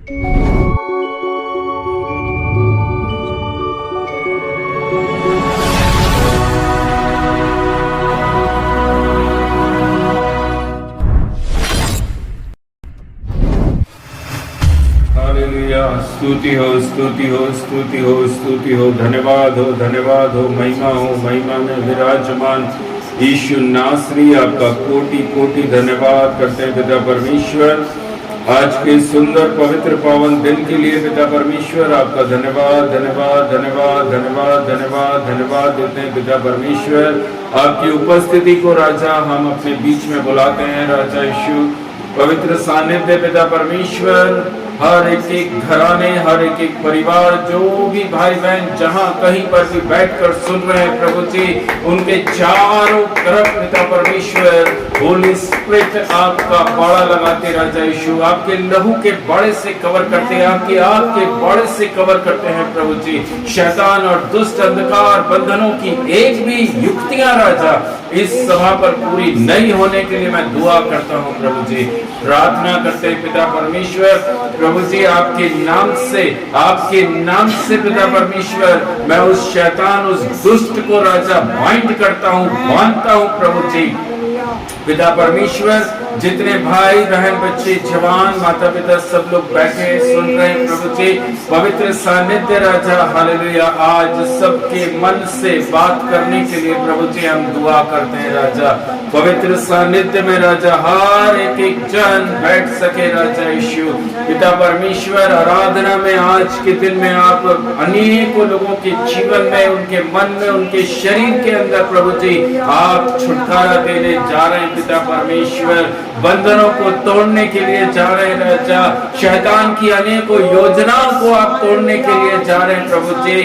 स्तुति हो, स्तुति हो, स्तुति हो, स्तुति हो, धन्यवाद हो, महिमा में विराजमान यीशु नासरी, आपका कोटि कोटि धन्यवाद करते हैं पिता परमेश्वर। आज के सुंदर पवित्र पावन दिन के लिए पिता परमेश्वर आपका धन्यवाद धन्यवाद धन्यवाद धन्यवाद धन्यवाद धन्यवाद देते हैं पिता परमेश्वर। आपकी उपस्थिति को राजा हम अपने बीच में बुलाते हैं राजा यीशु। पवित्र सानिध्य पिता परमेश्वर, हर एक घराने, हर एक परिवार, जो भी भाई बहन जहां कहीं पर भी बैठकर सुन रहे हैं प्रभु जी, उनके चारों तरफ पिता परमेश्वर होली स्पिरिट आपका बाड़ा लगाते राजा यीशु, आपके लहू के बाड़े से कवर करते हैं, आपके आग के बाड़े से कवर करते हैं प्रभु जी। शैतान और दुष्ट अंधकार बंधनों की एक भी युक्तियां राजा इस सभा पर पूरी नहीं होने के लिए मैं दुआ करता हूं प्रभु जी। प्रार्थना करते हैं पिता परमेश्वर, प्रभु जी आपके नाम से पिता परमेश्वर मैं उस शैतान, उस दुष्ट को राजा बाइंड करता हूं, बांधता हूं प्रभु जी। पिता परमेश्वर, जितने भाई बहन बच्चे जवान माता पिता सब लोग बैठे सुन रहे हैं प्रभु जी, पवित्र सानिध्य राजा हालेलुया आज सबके मन से बात करने के लिए प्रभु जी हम दुआ करते हैं राजा। पवित्र सानिध्य में राजा हर एक जन बैठ सके राजा यीशु। पिता परमेश्वर, आराधना में आज के दिन में आप अनेकों लोगों के जीवन में, उनके मन में, उनके शरीर के अंदर प्रभु जी आप छुटकारा देने जा रहे हैं पिता परमेश्वर। बंधनों को तोड़ने के लिए जा रहे हैं राजा, शैतान की अनेकों योजनाओं को आप तोड़ने के लिए जा रहे हैं प्रभु जी।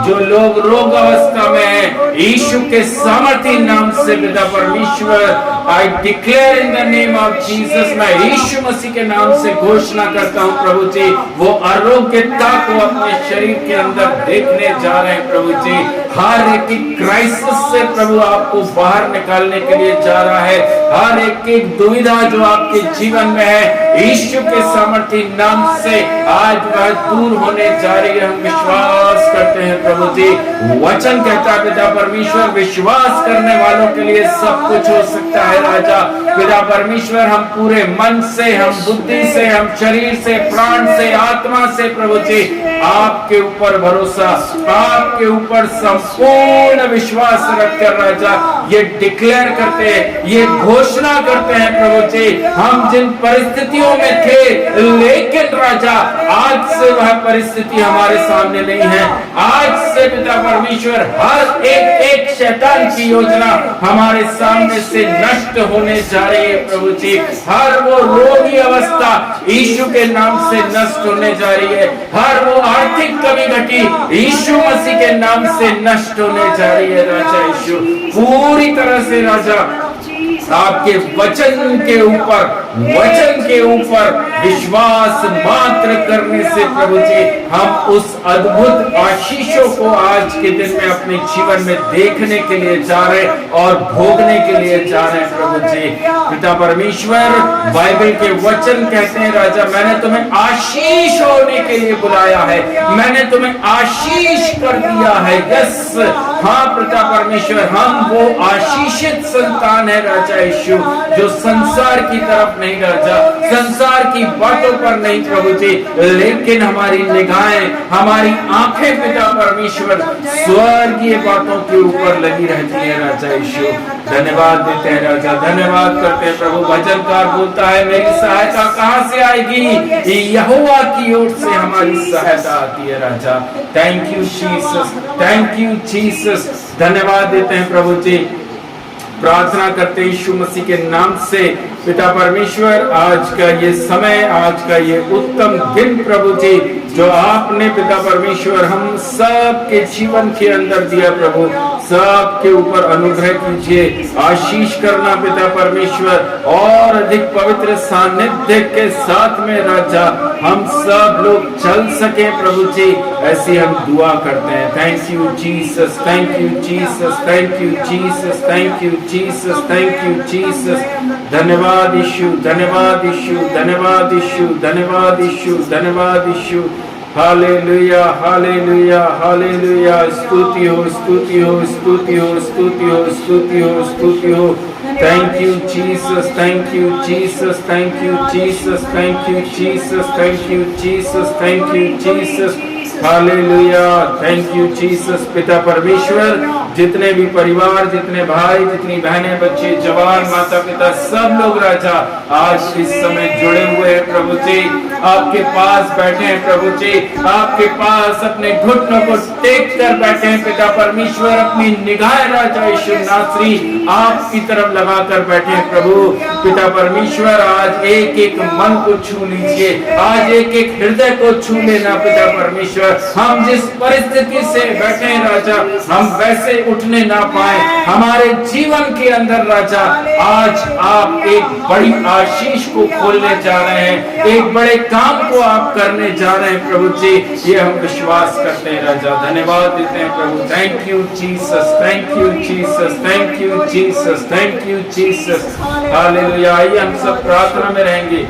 जो लोग रोग अवस्था में हैं, यीशु के सामर्थी नाम से पिता परमेश्वर I declare in the name of Jesus, मैं यीशु मसीह के नाम से घोषणा करता हूं प्रभु जी, वो आरोग्यता को अपने शरीर के अंदर देखने जा रहे हैं प्रभु जी। हर एक क्राइसिस से प्रभु आपको बाहर निकालने के लिए जा रहा है। हर एक दुविधा जो आपके जीवन में है, यीशु के सामर्थी नाम से आज वह दूर होने जा रही है। हम विश्वास करते हैं प्रभु जी। वचन कहता है पिता परमेश्वर, विश्वास करने वालों के लिए सब कुछ हो सकता है राजा। पिता परमेश्वर, हम पूरे मन से, हम बुद्धि से, हम शरीर से, प्राण से, आत्मा से प्रभु जी आपके ऊपर भरोसा, आपके ऊपर संपूर्ण विश्वास रखकर राजा ये डिक्लेयर करते हैं, ये घोषणा करते हैं प्रभु जी, हम जिन परिस्थितियों में थे लेकिन राजा आज से वह परिस्थिति हमारे सामने नहीं है। आज से पिता परमेश्वर हर एक शैतान की योजना हमारे सामने से नष्ट होने जा रही है प्रभु जी। हर वो रोगी अवस्था यीशु के नाम से नष्ट होने जा रही है। हर वो आर्थिक कमी घटी यीशु मसीह के नाम से नष्ट होने जा रही है राजा यीशु। पूरी तरह से राजा आपके वचन के ऊपर विश्वास मात्र करने से प्रभु जी हम उस अद्भुत आशीषों को आज के दिन में अपने जीवन में देखने के लिए जा रहे और भोगने के लिए जा रहे हैं प्रभु जी। पिता परमेश्वर, बाइबल के वचन कहते हैं राजा, मैंने तुम्हें आशीष होने के लिए बुलाया है, मैंने तुम्हें आशीष कर दिया है। यस, हाँ पिता परमेश्वर, हम वो आशीषित संतान है राजा यीशु, जो संसार की तरफ नहीं राजा, संसार की बातों पर नहीं प्रभु जी, लेकिन हमारी निगाहें, हमारी आंखें पिता परमेश्वर स्वर्गीय बातों के ऊपर लगी रहती है राजा यीशु। धन्यवाद देते हैं राजा, धन्यवाद करते हैं प्रभु। भजनकार बोलता है, मेरी सहायता कहां से आएगी? यहोवा की ओर से हमारी सहायता आती है राजा। Thank you Jesus, thank you Jesus. धन्यवाद देते हैं प्रभु जी। प्रार्थना करते यीशु मसीह के नाम से पिता परमेश्वर, आज का ये समय, आज का ये उत्तम दिन प्रभु जी जो आपने पिता परमेश्वर हम सब के जीवन के अंदर दिया प्रभु, सब के ऊपर अनुग्रह कीजिए, आशीष करना पिता परमेश्वर, और अधिक पवित्र सानिध्य के साथ में राजा हम सब लोग चल सके प्रभु जी, ऐसी हम दुआ करते हैं। Thank you Jesus, thank you Jesus, thank you Jesus, thank you Jesus, thank you Jesus. धन्यवाद धन्यवाद यीशु, धन्यवाद यीशु, धन्यवाद यीशु, धन्यवाद यीशु, धन्यवाद यीशु। Hallelujah, hallelujah, hallelujah. स्तुति हो, स्तुति हो, स्तुति हो, स्तुति हो, स्तुति हो, स्तुति हो। Thank you Jesus, thank you Jesus, thank you Jesus, thank you Jesus, thank you Jesus, thank you Jesus. Hallelujah, thank you Jesus. पिता परमेश्वर, जितने भी परिवार, जितने भाई, जितनी बहनें, बच्चे, जवान, माता पिता, सब लोग राजा आज इस समय जुड़े हुए हैं प्रभु जी, आपके पास बैठे हैं प्रभु जी, आपके पास अपने घुटनों को टेक कर बैठे हैं पिता परमेश्वर। अपनी निगाहें राजा यीशु नासरी आपकी तरफ लगा कर बैठे हैं प्रभु पिता परमेश्वर। आज एक एक मन को छू लीजिए, आज एक एक हृदय को छू लेना पिता परमेश्वर। हम जिस परिस्थिति से बैठे हैं राजा, हम वैसे उठने ना पाए हमारे जीवन के अंदर राजा, आज आप एक बड़ी आशीष को खोलने जा रहे हैं, एक बड़े काम को आप करने जा रहे हैं प्रभु जी, ये हम विश्वास करते हैं राजा। धन्यवाद देते हैं प्रभु। Thank you Jesus, thank you Jesus, thank you Jesus, thank you Jesus. Hallelujah. आइए हम सब प्रार्थना में रहेंगे।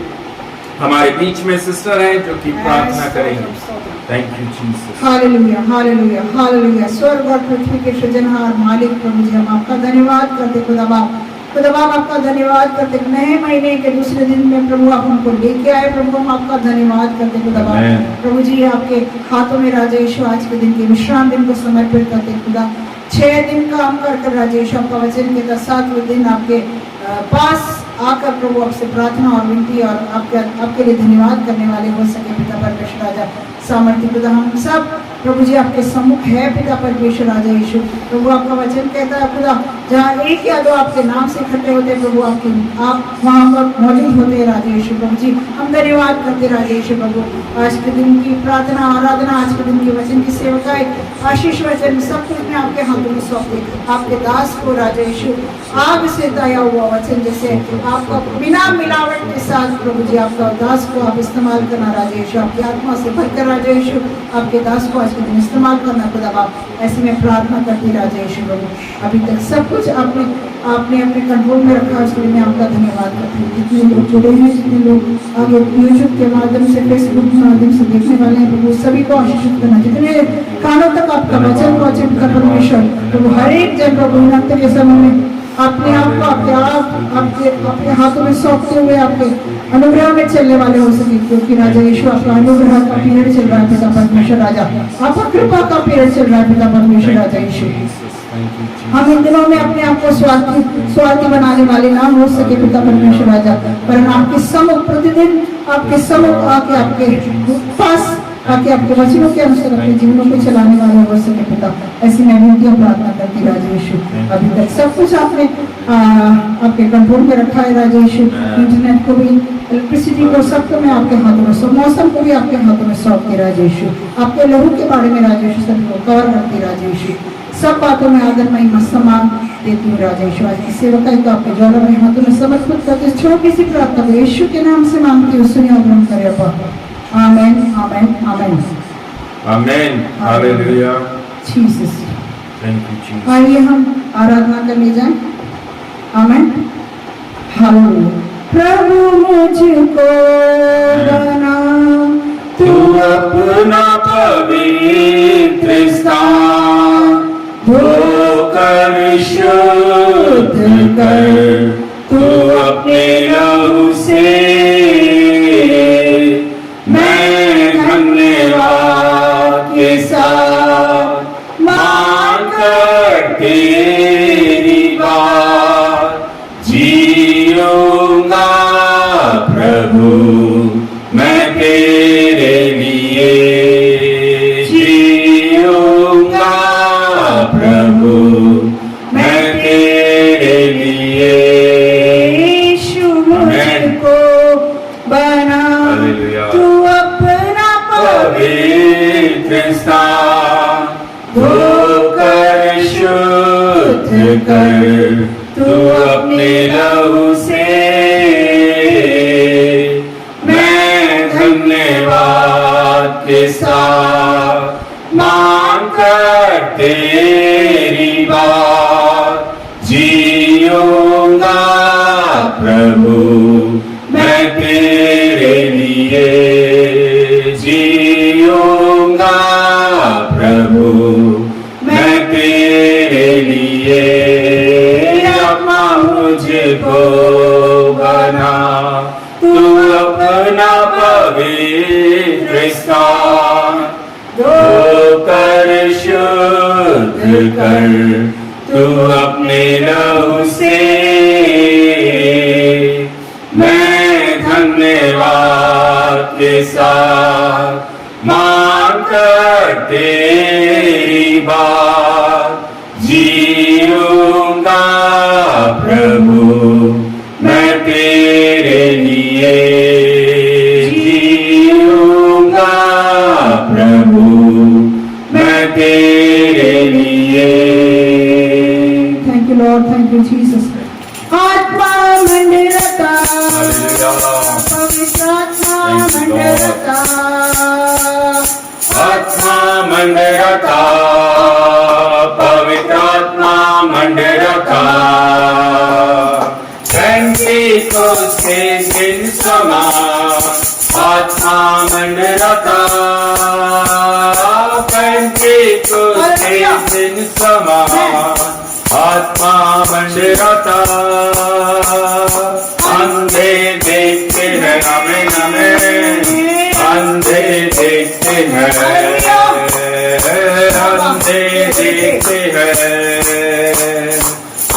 हमारे बीच में सिस्टर हैं जो कि प्रार्थना करेंगे। Thank you Jesus. Hallelujah, hallelujah, hallelujah. स्वर्ग और पृथ्वी के सृजनहार मालिक प्रभु जी, हम आपका धन्यवाद करते खुदा बाप, खुदा बाप आपका धन्यवाद करते। नए महीने के दूसरे दिन में प्रभु आप हमको लेके आए प्रभु, हम आपका धन्यवाद करते खुदा बाप। प्रभु जी आपके हाथों में राजा यीशु आज के दिन के विश्राम दिन को समर्पित करते खुदा। 6 दिन काम कर राजा यीशु आपका वचन के 7वें दिन आपके पास आकर प्रभु आपसे प्रार्थना और विनती और आपके लिए धन्यवाद करने वाले हो सके पिता परमेश्वर राजा सामर्थ्य खुदा। हम सब प्रभु जी आपके सम्मुख है पिता परमेश्वर राजा यीशु प्रभु। आपका वचन कहता है खुदा, जहाँ एक या दो आपके नाम से इकट्ठे होते प्रभु, आप वहाँ पर मौजूद होते हैं राजा यीशु प्रभु जी। हम धन्यवाद करते राजा यीशु प्रभु। आज के दिन की प्रार्थना आराधना, आज के दिन के वचन की सेवकाई, आशीष वचन सब कुछ में आपके हाथों में सौंपे। आपके दास को राजा यीशु आग से तया हुआ वचन जैसे आपका बिना मिलावट के साथ प्रभु जी आपका दास को आप इस्तेमाल करना राजा यीशु। आपकी आत्मा से भरकर राजा यीशु आपके दास को आज के दिन इस्तेमाल करना खुदा बाप। ऐसे में प्रार्थना करती राजा यीशु प्रभु। अभी तक सब कुछ आपने अपने कंट्रोल में रखा, उसके लिए मैं आपका धन्यवाद करती हूँ। जितने लोग जुड़े हैं, जितने लोग आगे यूट्यूब के माध्यम से, फेसबुक के माध्यम से देखने वाले हैं प्रभु, सभी को आशीषित करना। जितने कानों तक आपका वचन पहुंचे कर परमेश्वर प्रभु, हर एक जन प्रभु अंत के समय में अपने आप को आपके हाथों में सौंपते हुए आपके अनुग्रह में चलने वाले हो सके, क्योंकि राजा यीशु आपका अनुग्रह का पीरियड चल रहा है पिता परमेश्वर राजा, आपका कृपा का पीरियड चल रहा है पिता परमेश्वर राजा यीशु। हम इन दिनों में अपने आप को स्वार्थी बनाने वाले ना हो सके पिता परमेश्वर राजा, पर आपके सम्मुख प्रतिदिन आपके सम्मुख आके आपके पास आके आपके वचनों के अनुसार अपने जीवनों को चलाने वाले हो सके पिता। ऐसी मैं विनती प्रार्थना करती राजा यीशु। अभी तक सब कुछ आपने आपके कंट्रोल में रखा है राजा यीशु। इंटरनेट को भी, इलेक्ट्रिसिटी को, सबको मैं आपके हाथों में सौंप, मौसम को भी आपके हाथों में सौंपती राजा यीशु। आपके लहू के बारे में राजा यीशु सभी को कवर करती राजा यीशु। सब बातों में आदर महिमा सम्मान देती हूँ राजा यीशु। आज की सेवकाई को आपके ज्वाला में हाथों में समर्पित करते छोटी सी प्रार्थना को यीशु के नाम से मांगती हूँ, सुनिए और ग्रहण करिए पापा। Amen, amen, amen, amen. Hallelujah, Jesus. Thank you Jesus. आइए हम आराधना करने जाएं। आमेन, हालेलुया। प्रभु मुझको बना तू अपना पवित्र स्थान, धोकर शुद्ध कर तू अपने लहू से। मैं धन्यवाद के साथ मानकर तेरी बात जीऊंगा प्रभु, मैं तेरे लिए जीऊंगा प्रभु, मैं तेरे लिए। यीशु मुझको बना तू अपना पवित्र स्थान, धोकर शुद्ध कर तू अपने लहू से। मैं धन्यवाद के साथ मानकर तेरी बात जीऊंगा प्रभु, कर तू अपने लहू से मैं धन्यवाद के साथ मानकर तेरी बात जीऊंगा प्रभु मैं तेरे लिए जीऊंगा प्रभु मैं तेरे लिए। Thank you Lord, thank you Jesus. आत्मा मंडरता पवित्र आत्मा मंडरता आत्मा मंडरता पवित्र आत्मा मंडरता पेंटिकोस्त के दिन समान आत्मा मंडरता पेंटिकोस्त के दिन समान आत्मा मंडरता अंधे देखते हैं हमें हमें अंधे देखते हैं अंधे देखते हैं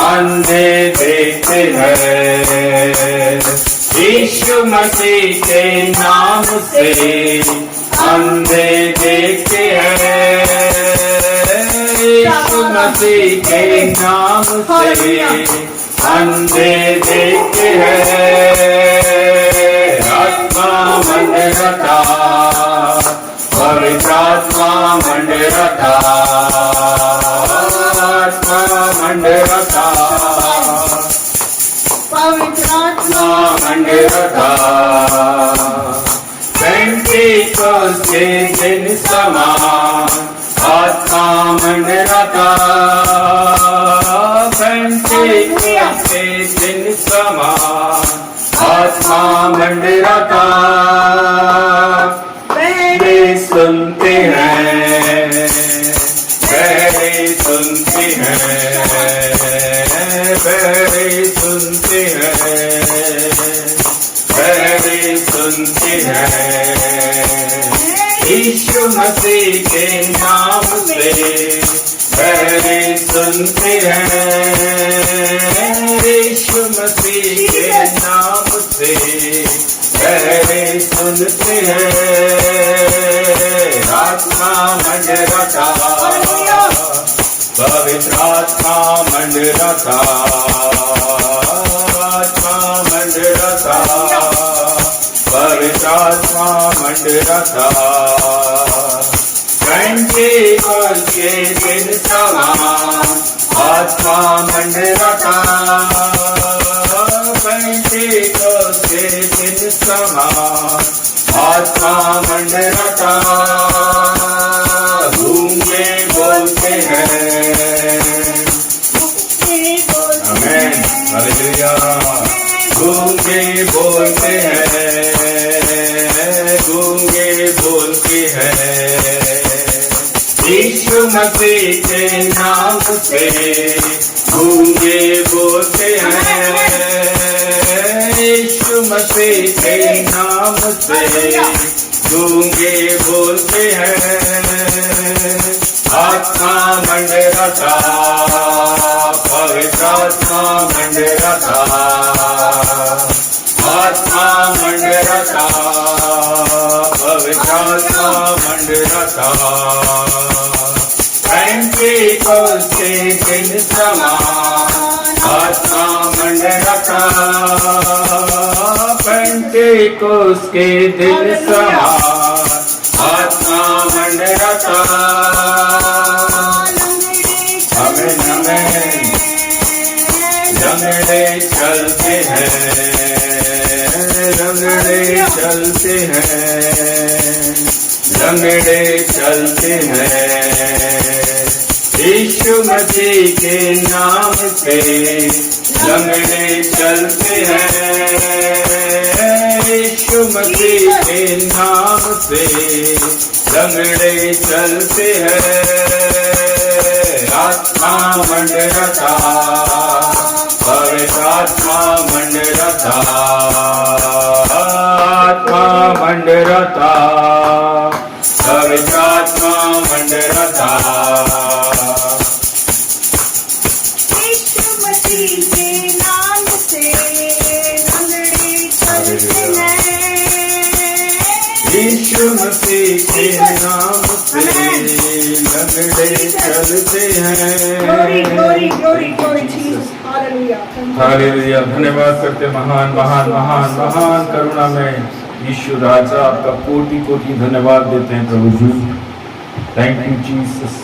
अंधे देखते हैं यीशु मसीह के नाम से अंधे देखते हैं यीशु मसीह के नाम से अंधे देखते हैं आत्मा मंडरता पवित्र आत्मा मंडरता आत्मा मंडरता पवित्र आत्मा मंडरता पेंटिकोस्त के दिन समान आत्मा मंडरता पेंटिकोस्त के दिन समान आत्मा मंडरता वे सुनते हैं वे सुनते हैं वे सुनते हैं वे सुनते हैं यीशु मसीह के नाम से वे सुनते हैं यीशु मसीह के नाम से वे सुनते हैं आत्मा मंडरता पवित्र आत्मा मंडरता आत्मा मंडरता पवित्र आत्मा मंडरता पेंटिकोस्त के दिन समान आत्मा मंडरता पेंटिकोस्त के दिन समान आत्मा मंडरता गूंगे बोलते हैं आमीन हालेलुया गूंगे बोलते हैं गूंगे बोलते हैं यीशु मसीह के नाम से गूंगे बोलते हैं यीशु मसीह के नाम से गूंगे बोलते हैं आत्मा मंडरता पवित्र आत्मा मंडरता आत्मा मंडरता पवित्र आत्मा मंडरता पेंटिकोस्त के दिन समान आत्मा मंडरता पेंटिकोस्त के दिन समान आत्मा मंडरता आमीन आमीन लंगड़े चलते हैं लंगड़े चलते हैं लंगड़े चलते हैं यीशु मसीह के नाम से लंगड़े चलते हैं यीशु मसीह के नाम से लंगड़े चलते हैं आत्मा मंडरता पवित्र आत्मा मंडरता आत्मा मंडरता पवित्र आत्मा मंडरता यीशु मसीह के नाम से लंगड़े चलते Glory, glory, glory, हैं। glory, Jesus. Hallelujah. Thank you. Hallelujah, धन्यवाद करते महान महान महान महान करुणा में यीशु राजा, आपका कोटि कोटि धन्यवाद देते हैं प्रभु जी। Thank you Jesus.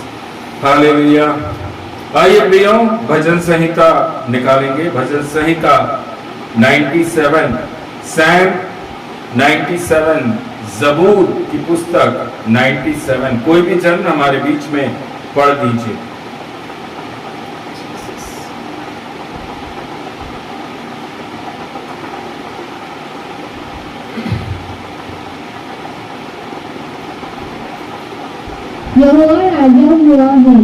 हालेलुया। आइए प्रियो, भजन संहिता निकालेंगे। भजन संहिता 97, सैम 97, जबूर की पुस्तक 97। कोई भी जन हमारे बीच में पढ़ दीजिए। यहोवा राजा हुआ है,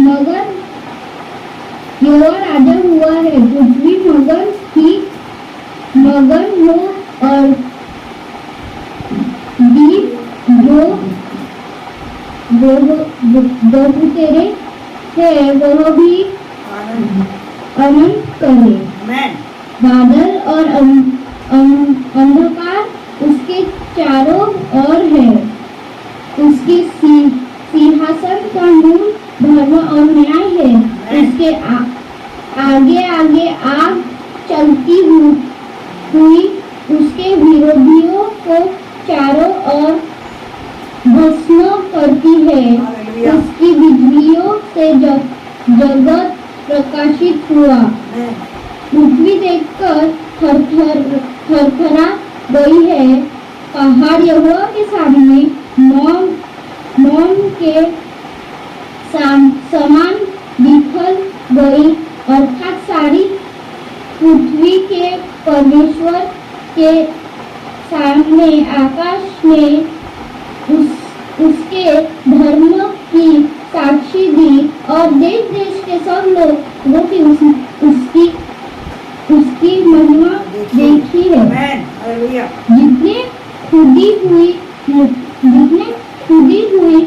मगर यहोवा राजा हुआ है, पृथ्वी मगर ही मगर हो और दीप जो तेरे है वह भी अनंत करे। Amen. बादल और अंधकार उसके चारों ओर है, उसके सिंहासन का मूल धर्म और न्याय है, उसके आगे आगे आग चलती हुई उसके विरोधियों को चारों ओर भस्म करती है। Hallelujah. उसकी बिजलियों से जगत प्रकाशित हुआ। Amen. पृथ्वी देखकर थरथरा गई है, पहाड़ यहोवा के सामने मौन के समान बिखर गई, अर्थात सारी पृथ्वी के परमेश्वर के सामने आकाश ने उसके धर्म की साक्षी दी और देश देश के सब लोगों की उसकी महिमा देखी है। Amen. Hallelujah. जितने खुदी हुई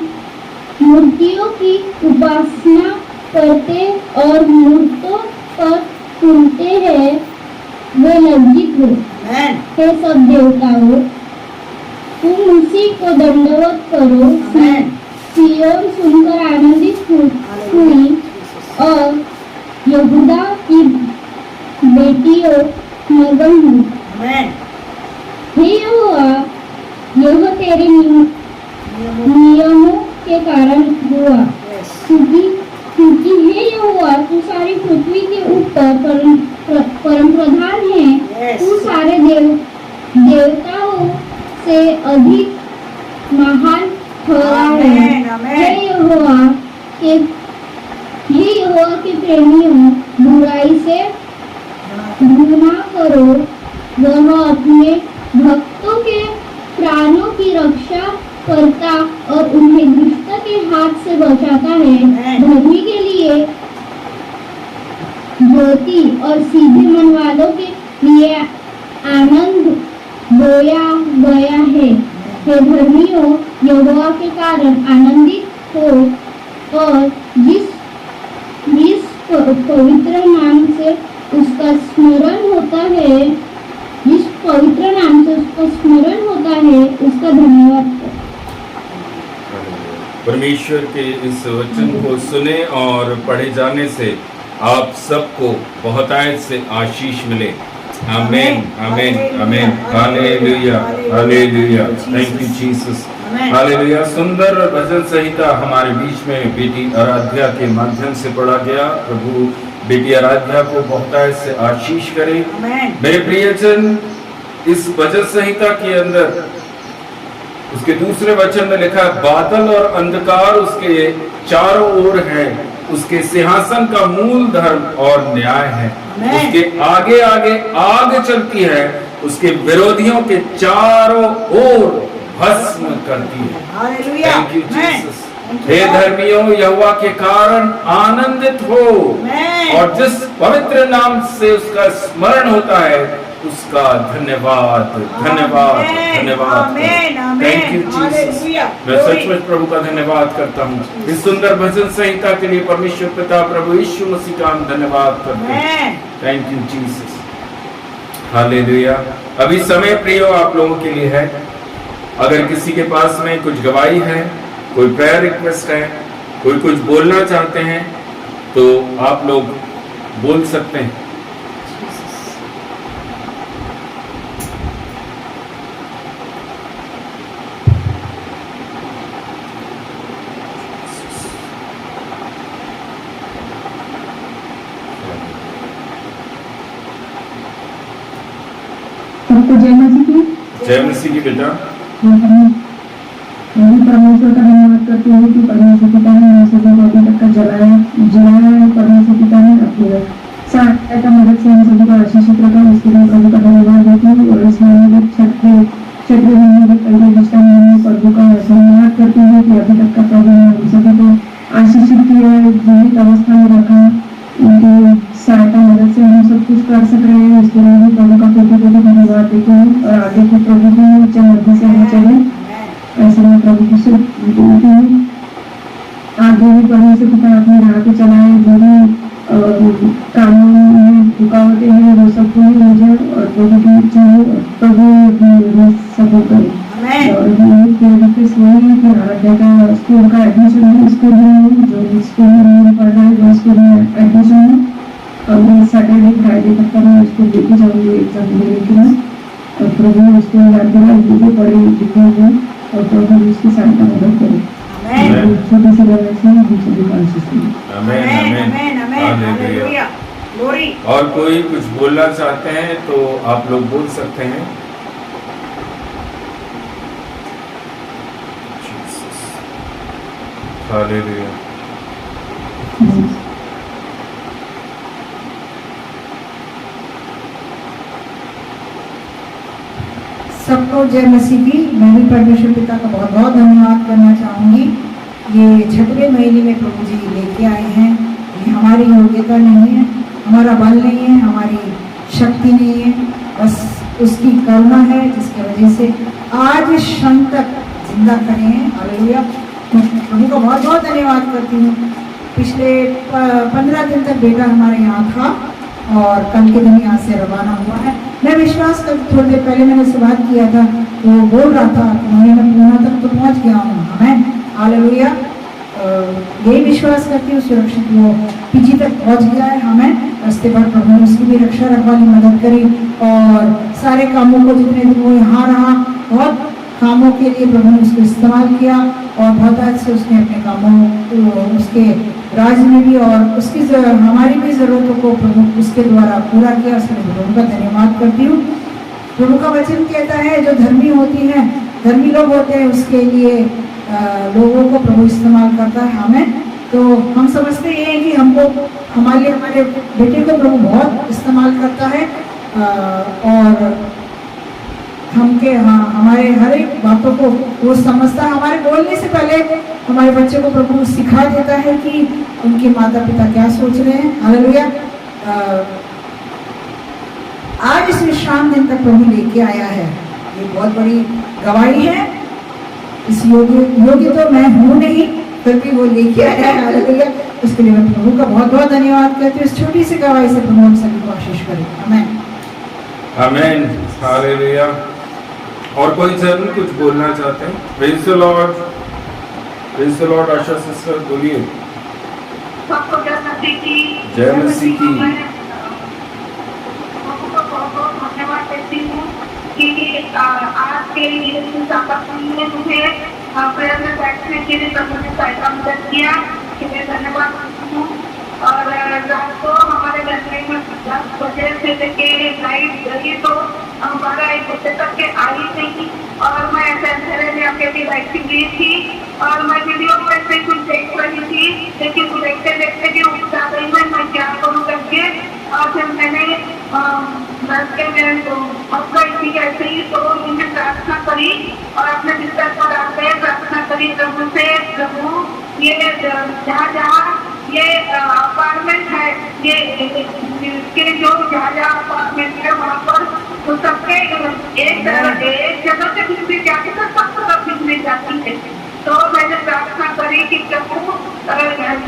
मूर्तियों की उपासना करते और मूर्तों पर सुनते हैं, वे लज्जित हो। Amen. हे सब देवताओं, तुम उसी को दंडवत करो। Amen. सिय्योन सुनकर आनंदित हुई Hallelujah. और यहूदा की बेटियों मगन हुई। Amen. हे यहोवा, यह तेरे नियमों के कारण हुआ, Yes. क्योंकि हे यहोवा, तू सारी पृथ्वी के ऊपर परम प्रधान है। Yes. तू सारे देवताओं से अधिक महान ठहरा है। Amen. Amen. हे यहोवा के प्रेमियों, बुराई से घृणा करो। वह अपने भक्तों के प्राणों की रक्षा करता और उन्हें दुष्ट के हाथ से बचाता है। धर्मी के लिए ज्योति और सीधे मन वालों के लिए आनंद बोया गया है। हे धर्मियों, यहोवा के कारण आनंदित हो और जिस पवित्र नाम से उसका स्मरण होता है, जिस पवित्र नाम से उसका स्मरण होता है, उसका धन्यवाद करो। परमेश्वर के इस वचन को सुने और पढ़े जाने से आप सबको बहुतायत से आशीष मिले। आमीन आमीन आमीन। Hallelujah hallelujah. Thank you Jesus. Hallelujah. सुंदर भजन संहिता हमारे बीच में बेटी आराध्या के माध्यम से पढ़ा गया। प्रभु बेटी आराध्या को बहुतायत से आशीष करे। Amen. मेरे प्रियजन, इस भजन संहिता के अंदर उसके दूसरे वचन में लिखा है, बादल और अंधकार उसके चारों ओर है, उसके सिंहासन का मूल धर्म और न्याय है। Amen. उसके आगे आगे आग चलती है, उसके विरोधियों के चारों ओर भस्म करती है। Hallelujah. Thank you Amen. Jesus. Thank you, हे Lord. धर्मियों, यहोवा के कारण आनंदित हो Amen. और जिस पवित्र नाम से उसका स्मरण होता है, उसका धन्यवाद धन्यवाद Amen. धन्यवाद। Amen. Amen. Thank you Jesus. Hallelujah. मैं Glory. सचमुच प्रभु का धन्यवाद करता हूँ। इस सुंदर भजन संहिता के लिए परमेश्वर पिता प्रभु यीशु मसीह का हम धन्यवाद करते हैं। Amen. Thank you Jesus. Hallelujah. अभी समय प्रियो आप लोगों के लिए है। अगर किसी के पास में कुछ गवाही है, कोई प्रेयर रिक्वेस्ट है, कोई कुछ बोलना चाहते हैं, तो आप लोग बोल सकते हैं। सबको जय मसीह की। जय मसीह की बेटा। मैं परमेश्वर का धन्यवाद करती हूँ कि परमेश्वर पिता ने हम सभी को अभी तक का जिलाया है। परमेश्वर पिता ने अपनी सहायता मदद से हम सभी को आशीषित रखा। उसके लिए प्रभु का धन्यवाद देती हूँ। और इस महीने के छठवें महीने के पहले रिश्ता महीने प्रभु का धन्यवाद करती हूँ कि अभी तक का प्रभु ने हम सभी को आशीषित किया है, जीवित अवस्था में रखा। उनकी सहायता मदद से हम सब कुछ कर सक रहे हैं। इसके लिए भी प्रभु का कोटि कोटि धन्यवाद देती हूँ। और आगे की प्रभु की मर्जी से हमें चले, ऐसे में प्रभु की सिर्फ बोलती हूँ। आगे भी परमेश्वर पिता अपनी राह पे चलाए। जो भी कामों में रुकावटें हैं वो सब पूरी हो जाए और प्रभु की इच्छा हो, प्रभु अपनी सफल करे। और रिक्वेस्ट वही है कि आराध्या का स्कूल का एडमिशन है। स्कूल में जो स्कूल में पढ़ रहा है वो स्कूल में एडमिशन है। और मैं सैटरडे फ्राइडे तक का मैं उसको लेके जाऊँगी एग्जाम देने के लिए। और प्रभु उसको याद दिला जो पढ़े लिखे हुए और प्रभु उसकी सहायता मदद करे। छोटी सी गलत से हम सभी का आशीष ग्लोरी। और कोई कुछ बोलना चाहते हैं तो आप लोग बोल सकते हैं। हालेलुया। सबको जय मसीह की। मैं भी परमेश्वर पिता का बहुत बहुत धन्यवाद करना चाहूँगी। ये छठवें महीने में प्रभु जी लेके आए हैं। ये हमारी योग्यता नहीं है, हमारा बल नहीं है, हमारी शक्ति नहीं है, बस उसकी करुणा है जिसकी वजह से आज क्षण तक जिंदा खड़े हैं। हालेलुया। मैं प्रभु का बहुत बहुत धन्यवाद करती हूँ। पिछले 15 दिन तक बेटा हमारे यहाँ था और कल के दिन यहाँ से रवाना हुआ है। मैं विश्वास कर थोड़ी देर पहले मैंने उससे बात किया था तो वो बोल रहा था कि मैं पूना तक तो पहुँच गया हूँ। हमें हालेलुया। यही विश्वास करती हूँ सुरक्षित वो पीजी तक पहुँच गया है। हमें रास्ते पर प्रभु ने उसकी भी रक्षा रखवाली मदद करी और सारे कामों को जितने दिन वो यहाँ रहा बहुत कामों के लिए प्रभु ने उसको इस्तेमाल किया और बहुत आज से उसने अपने कामों उसके राज में भी और उसकी हमारी भी ज़रूरतों को प्रभु उसके द्वारा पूरा किया। उसके लिए प्रभु का धन्यवाद करती हूँ। प्रभु का वचन कहता है जो धर्मी होती हैं, धर्मी लोग होते हैं, उसके लिए लोगों को प्रभु इस्तेमाल करता है। हमें तो हम समझते हैं कि हमको हमारे लिए हमारे बेटे को प्रभु बहुत इस्तेमाल करता है और हमारे हर एक बातों को वो समझता है। हमारे बोलने से पहले हमारे बच्चे को प्रभु सिखा देता है कि उनके माता पिता क्या सोच रहे हैं। हालेलुया। आज इस विश्राम दिन तक प्रभु लेके आया है, ये बहुत बड़ी गवाही है। इस योग्य तो मैं हूँ नहीं, फिर भी वो लेके आया है। हालेलुया। उसके लिए मैं प्रभु का बहुत बहुत धन्यवाद करती हूँ। इस छोटी सी गवाही से प्रभु हम सभी को आशीष करे। आमीन आमीन। हालेलुया। और कोई जरूर कुछ बोलना चाहते हैं? Praise the Lord. Praise the Lord. Asha sister बोलिए। सबको जय मसीह की। जय मसीह की। बहुत धन्यवाद देती हूँ कि आज के लिए में मुझे प्रेयर में बैठने के लिए प्रभु ने सहायता मदद किया। मैं धन्यवाद करती हूँ। और रात को हमारे घर में 10 बजे से लेके लाइट गई तो 12-1 बजे तक के आई नहीं और मैं ऐसे अंधेरे में अकेली बैठी हुई थी और मैं वीडियो में से कुछ देख रही थी, लेकिन देखते देखते कि उठ जा गई मैं क्या करूँ करके। और फिर मैंने रास्ते में फंस गई थी ऐसे ही, तो मैंने प्रार्थना करी और अपने बिस्तर पर आके प्रार्थना करी प्रभु से, प्रभु ये जहाँ ये अपार्टमेंट है, ये जो जहाँ अपार्टमेंट है वहाँ पर तो सबके एक जगह से बिजली जाती है, सब तरफ बिजली जाती है। तो मैंने प्रार्थना करी कि प्रभु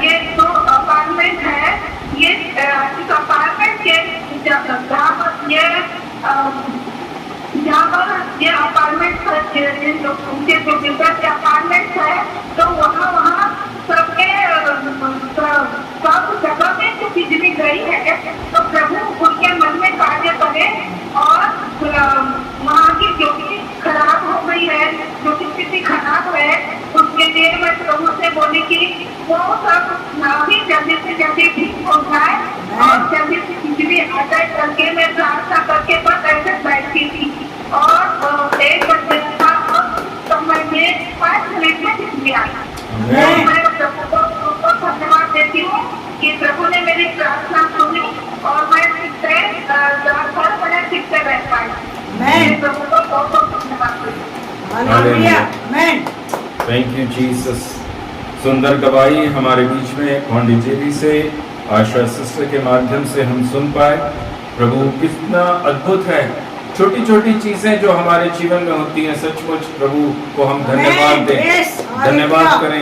ये जो अपार्टमेंट है, ये इस अपार्टमेंट के जहाँ पर ये उनके जो बिल्डर के अपार्टमेंट है, तो वहाँ सबके सब जगह में जो बिजली गई है, तो प्रभु उनके मन में कार्य करे और वहाँ की जो भी खराब हो गई है, जो भी स्थिति खराब है, उसके लिए मैं प्रभु से बोली कि वो सब भी जल्दी से जल्दी ठीक हो जाए और जल्दी से बिजली आ जाए करके मैं प्रार्थना करके बस ऐसे बैठती थी और 1 बजे था तो मैंने 5 मिनट में बिजली आई। मैं प्रभु को धन्यवाद देती हूँ कि प्रभु ने मेरी प्रार्थना सुनी और मैं घर बड़े ठीक से रह पाई। प्रभु को बहुत बहुत धन्यवाद देती हूँ। Thank you Jesus. सुंदर गवाही हमारे बीच में पौंडीचेरी से आशा सिस्टर के माध्यम से हम सुन पाए। प्रभु कितना अद्भुत है, छोटी छोटी चीजें जो हमारे जीवन में होती हैं, सचमुच प्रभु को हम धन्यवाद दें, धन्यवाद करें।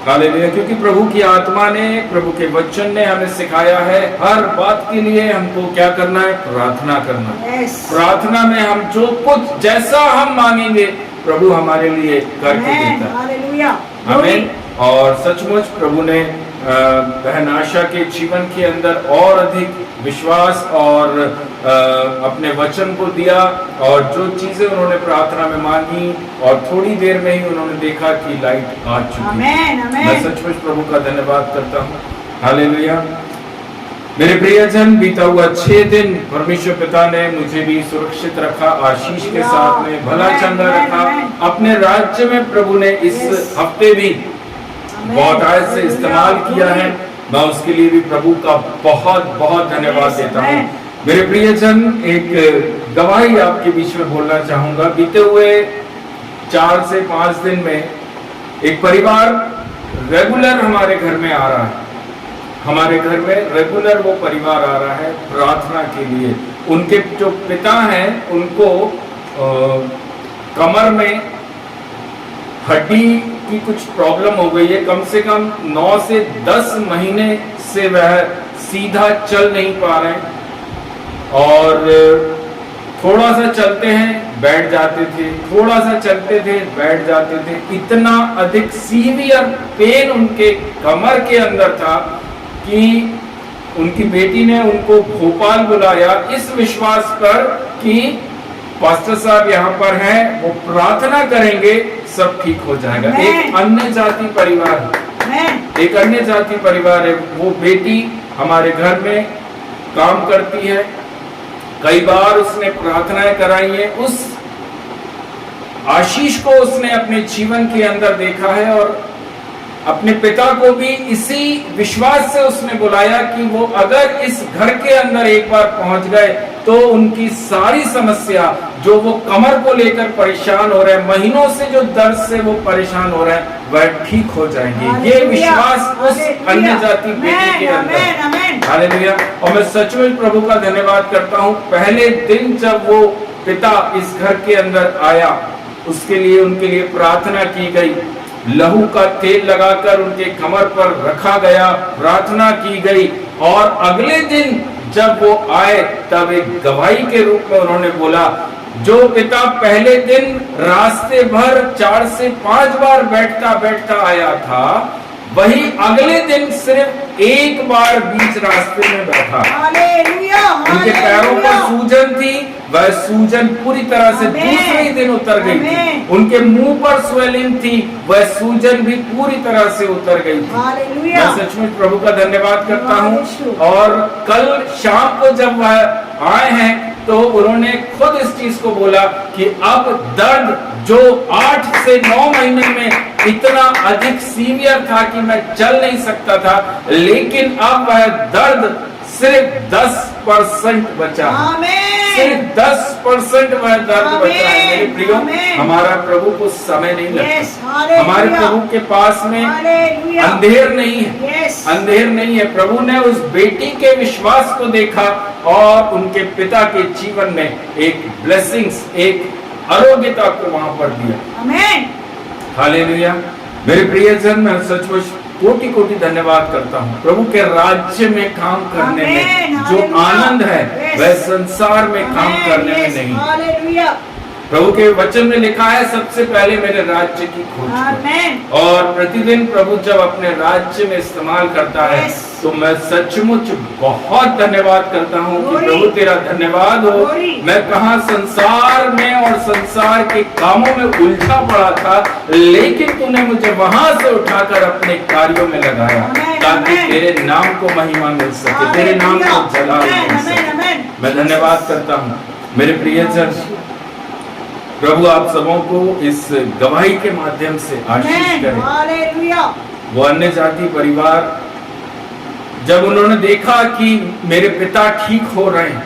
हालेलुया। क्योंकि प्रभु की आत्मा ने, प्रभु के वचन ने हमें सिखाया है हर बात के लिए हमको क्या करना है, प्रार्थना करना। प्रार्थना में हम जो कुछ जैसा हम मांगेंगे प्रभु हमारे लिए करके देता है। आमीन। और सचमुच प्रभु ने बहन आशा के जीवन के अंदर और अधिक विश्वास और अपने वचन को दिया और जो चीजें उन्होंने प्रार्थना में मांगी और थोड़ी देर में ही उन्होंने देखा कि लाइट आ चुकी है। मैं सचमुच प्रभु का धन्यवाद करता हूँ। हालेलुया। मेरे प्रियजन, बीता हुआ 6 दिन परमेश्वर पिता ने मुझे भी सुरक्षित रखा, आशीष के साथ में भला चंगा रखा। अपने राज्य में प्रभु ने इस हफ्ते भी बहुत आयत से इस्तेमाल किया है। मैं उसके लिए भी प्रभु का बहुत बहुत धन्यवाद देता हूँ। मेरे प्रियजन, एक गवाही आपके बीच में बोलना चाहूंगा। बीते हुए 4 से 5 दिन में एक परिवार रेगुलर हमारे घर में आ रहा है। हमारे घर में रेगुलर वो परिवार आ रहा है प्रार्थना के लिए। उनके जो पिता हैं उनको कमर में हड्डी की कुछ प्रॉब्लम हो गई है। कम से कम 9 से 10 महीने से वह सीधा चल नहीं पा रहे हैं और थोड़ा सा चलते हैं बैठ जाते थे, थोड़ा सा चलते थे बैठ जाते थे। इतना अधिक सीवियर पेन उनके कमर के अंदर था कि उनकी बेटी ने उनको भोपाल बुलाया इस विश्वास पर कि पास्टर साहब यहाँ पर हैं, वो प्रार्थना करेंगे, सब ठीक हो जाएगा। एक अन्य जाति परिवार है। वो बेटी हमारे घर में काम करती है। कई बार उसने प्रार्थनाएं कराई है। उस आशीष को उसने अपने जीवन के अंदर देखा है और अपने पिता को भी इसी विश्वास से उसने बुलाया कि वो अगर इस घर के अंदर एक बार पहुंच गए तो उनकी सारी समस्या, जो वो कमर को लेकर परेशान हो रहे हैं, महीनों से जो दर्द से वो परेशान हो रहे हैं, वह ठीक हो जाएंगे। ये विश्वास उस अन्य जाति बेटी के अंदर। हालेलुया। और मैं सचमुच प्रभु का धन्यवाद करता हूँ। पहले दिन जब वो पिता इस घर के अंदर आया, उसके लिए उनके लिए प्रार्थना की गई। लहू का तेल लगाकर उनके कमर पर रखा गया, प्रार्थना की गई और अगले दिन जब वो आए तब एक गवाही के रूप में उन्होंने बोला, जो पिता पहले दिन रास्ते भर 4 से 5 बार बैठता बैठता आया था, वही अगले दिन सिर्फ एक बार बीच रास्ते में बैठा। उनके पैरों पर सूजन थी, वह सूजन पूरी तरह से दूसरे ही दिन उतर गई थी। उनके मुंह पर स्वेलिंग थी, वह सूजन भी पूरी तरह से उतर गई थी। मैं सचमुच प्रभु का धन्यवाद करता हूँ। और कल शाम को जब वह आए हैं तो उन्होंने खुद इस चीज को बोला कि अब दर्द जो 8 से 9 महीने में इतना अधिक सीवियर था कि मैं चल नहीं सकता था, लेकिन अब वह दर्द सिर्फ 10% बचा। सिर्फ 10% वह दर्द बचा है। मेरे प्रियो, हमारा प्रभु को समय नहीं लगता। हमारे प्रभु के पास में अंधेर नहीं है, अंधेर नहीं है। प्रभु ने उस बेटी के विश्वास को देखा और उनके पिता के जीवन में एक ब्लेसिंग्स, एक आरोग्यता को वहां पर दिया। हालेलुया। मेरे प्रियजन, मैं सचमुच कोटि कोटि धन्यवाद करता हूँ। प्रभु के राज्य में काम करने में जो आनंद है वह संसार में काम करने में नहीं। प्रभु के वचन में लिखा है सबसे पहले मेरे राज्य की खोज करो। आमेन। और प्रतिदिन प्रभु जब अपने राज्य में इस्तेमाल करता है Yes. तो मैं सचमुच बहुत धन्यवाद करता हूँ कि Glory. प्रभु तेरा धन्यवाद हो। Glory. मैं कहाँ संसार में और संसार के कामों में उलझा पड़ा था, लेकिन तूने मुझे वहां से उठाकर अपने कार्यों में लगाया Amen. ताकि Amen. तेरे नाम को महिमा मिल सके, तेरे नाम को जलाल Amen. मिल Amen. सके। Amen. मैं धन्यवाद करता हूँ मेरे प्रियजन। प्रभु आप सबों को इस गवाही के माध्यम से आशीष Amen. करे। Hallelujah. वो अन्य जाति परिवार जब उन्होंने देखा कि मेरे पिता ठीक हो रहे हैं,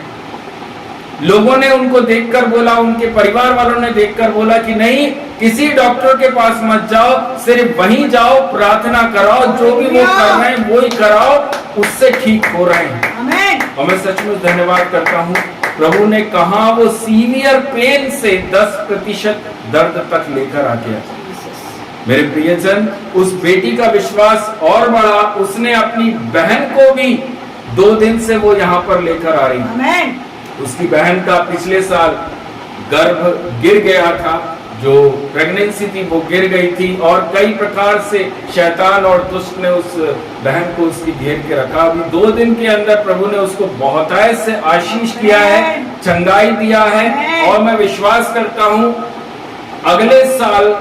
लोगों ने उनको देखकर बोला, उनके परिवार वालों ने देखकर बोला कि नहीं, किसी डॉक्टर के पास मत जाओ, सिर्फ वहीं जाओ, प्रार्थना कराओ, जो भी वो कर रहे हैं वो ही कराओ, उससे ठीक हो रहे हैं। Amen. और मैं सचमुच धन्यवाद करता हूँ। प्रभु ने कहा वो सीवियर पेन से 10% दर्द तक लेकर आ गया। मेरे प्रियजन, उस बेटी का विश्वास और बढ़ा, उसने अपनी बहन को भी 2 दिन से वो यहाँ पर लेकर आ रही है। Amen. उसकी बहन का पिछले साल गर्भ गिर गया था, जो प्रेगनेंसी थी वो गिर गई थी और कई प्रकार से शैतान और दुष्ट ने उस बहन को उसकी घेर के रखा। अभी 2 दिन के अंदर प्रभु ने उसको बहुतायत से आशीष किया है, चंगाई दिया है और मैं विश्वास करता हूँ अगले साल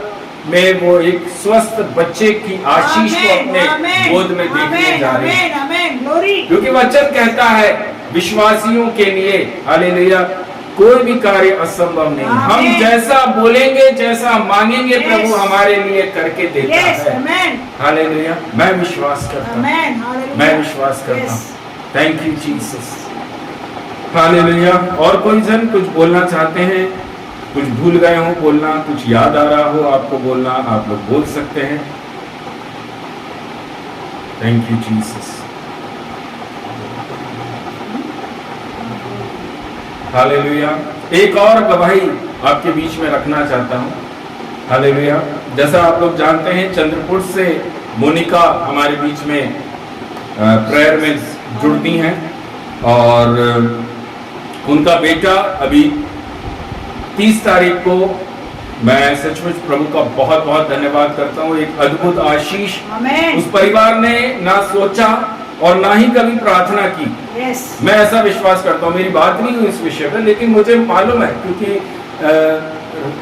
में वो एक स्वस्थ बच्चे की आशीष को अपने गोद में देखने जा रहे हैं। Amen. Glory. क्योंकि वचन कहता है विश्वासियों के लिए, हालेलुया, कोई भी कार्य असंभव नहीं। हम आमीन। जैसा बोलेंगे, जैसा मांगेंगे, Yes. प्रभु हमारे लिए करके देता Yes. है। Amen. हालेलुया, मैं विश्वास करता हूँ, Amen. Hallelujah. मैं विश्वास करता Yes. हूँ। Thank you Jesus. हालेलुया। और कोई जन कुछ बोलना चाहते हैं, कुछ भूल गए हो बोलना, कुछ याद आ रहा हो आपको बोलना, आप लोग बोल सकते हैं। Thank you Jesus. हालेलुया। एक और गवाही आपके बीच में रखना चाहता हूँ। हालेलुया। जैसा आप लोग जानते हैं, चंद्रपुर से मोनिका हमारे बीच में प्रेयर में जुड़ती हैं और उनका बेटा अभी 30 तारीख को, मैं सचमुच प्रभु का बहुत बहुत धन्यवाद करता हूँ, एक अद्भुत आशीष Amen. उस परिवार ने ना सोचा और ना ही कभी प्रार्थना की। Yes. मैं ऐसा विश्वास करता हूँ, मेरी बात नहीं हुई इस विषय में, लेकिन मुझे मालूम है क्योंकि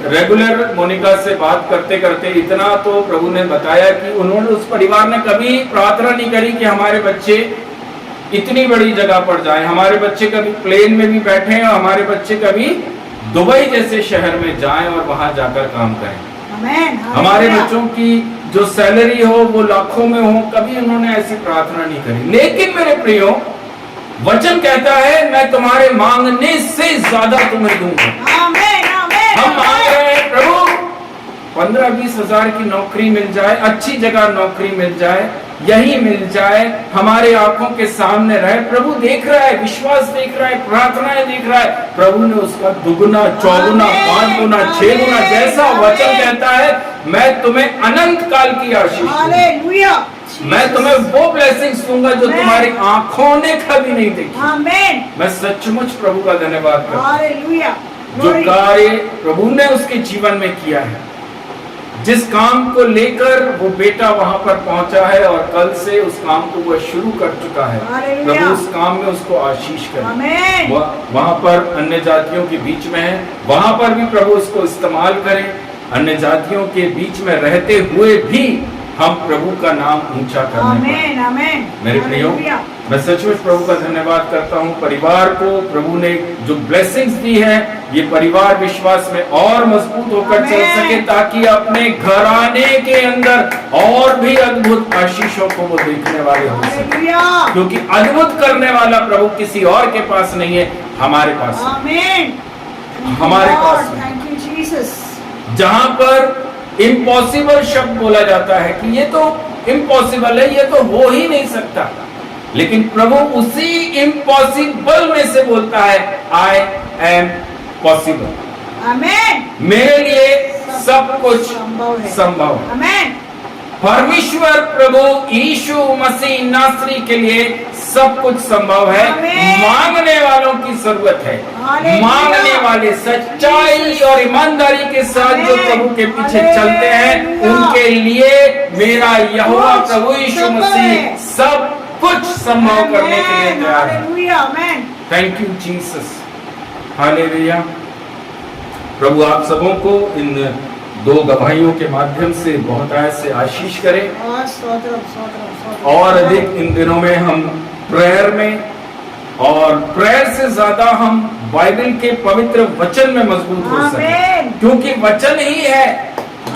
रेगुलर मोनिका से बात करते करते इतना तो प्रभु ने बताया कि उन्होंने, उस परिवार ने कभी प्रार्थना नहीं करी कि हमारे बच्चे इतनी बड़ी जगह पर जाएं, हमारे बच्चे कभी प्लेन में भी बैठे हैं, हमारे बच्चे कभी दुबई जैसे शहर में जाएं और वहां जाकर काम करें। Amen. हमारे Hallelujah. बच्चों की जो सैलरी हो वो लाखों में हो, कभी उन्होंने ऐसी प्रार्थना नहीं करी। लेकिन मेरे प्रियो, वचन कहता है मैं तुम्हारे मांगने से ज्यादा तुम्हें दूंगा। Amen. Amen. हम मांग रहे हैं प्रभु 15-20 हजार की नौकरी मिल जाए, अच्छी जगह नौकरी मिल जाए, यही मिल जाए, हमारे आंखों के सामने रहे। प्रभु देख रहा है, विश्वास देख रहा है, प्रार्थनाएं देख रहा है। प्रभु ने उसका दुगुना, चौगुना, 5 गुना, 6 गुना, जैसा वचन कहता है, मैं तुम्हें अनंत काल की आशीष दूंगा। Hallelujah. मैं तुम्हें वो ब्लेसिंग्स दूंगा जो तुम्हारी आंखों ने कभी नहीं देखी। Amen. मैं सचमुच प्रभु का धन्यवाद करता हूं, Hallelujah. जो Glory. कार्य प्रभु ने उसके जीवन में किया है, जिस काम को लेकर वो बेटा वहां पर पहुंचा है और कल से उस काम को वह शुरू कर चुका है। Hallelujah. प्रभु उस काम में उसको आशीष करे। Amen. वहां पर अन्य जातियों के बीच में है, वहां पर भी प्रभु उसको इस्तेमाल करे। अन्य जातियों के बीच में रहते हुए भी हम प्रभु का नाम ऊंचा करने पाए। Amen. Amen. मेरे प्रियो, Hallelujah. मैं सचमुच प्रभु का धन्यवाद करता हूँ। परिवार को प्रभु ने जो ब्लेसिंग्स दी है, ये परिवार विश्वास में और मजबूत होकर चल Amen. सके, ताकि अपने घराने के अंदर और भी अद्भुत आशीषों को वो देखने वाले हो सके। Hallelujah. क्योंकि अद्भुत करने वाला प्रभु किसी और के पास नहीं है, हमारे पास है। Amen. Thank you, हमारे Lord. पास में। Thank you, Jesus. जहां पर इम्पॉसिबल शब्द बोला जाता है कि ये तो इम्पॉसिबल है, ये तो हो ही नहीं सकता, लेकिन प्रभु उसी इम्पॉसिबल में से बोलता है, आई एम पॉसिबल। Amen. मेरे लिए सब कुछ संभव है। संभव है। Amen. परमेश्वर प्रभु यीशु मसीह नासरी के लिए सब कुछ संभव है। आमीन। मांगने वालों की जरूरत है। हालेलुया। मांगने वाले सच्चाई और ईमानदारी के साथ जो आमीन। प्रभु के पीछे हालेलुया। चलते हैं, उनके लिए मेरा यहोवा प्रभु यीशु संभव मसीह है। सब कुछ संभव करने के लिए आमीन, तैयार है। Hallelujah, amen. Thank you Jesus, hallelujah. प्रभु आप सबों को इन 2 गवाहियों के माध्यम से बहुत से आशीष करे और स्तोत्र, स्तोत्र, स्तोत्र। और अधिक इन दिनों में हम प्रेयर में और प्रेयर से ज्यादा हम बाइबल के पवित्र वचन में मजबूत हो सके, आमीन। क्योंकि वचन ही है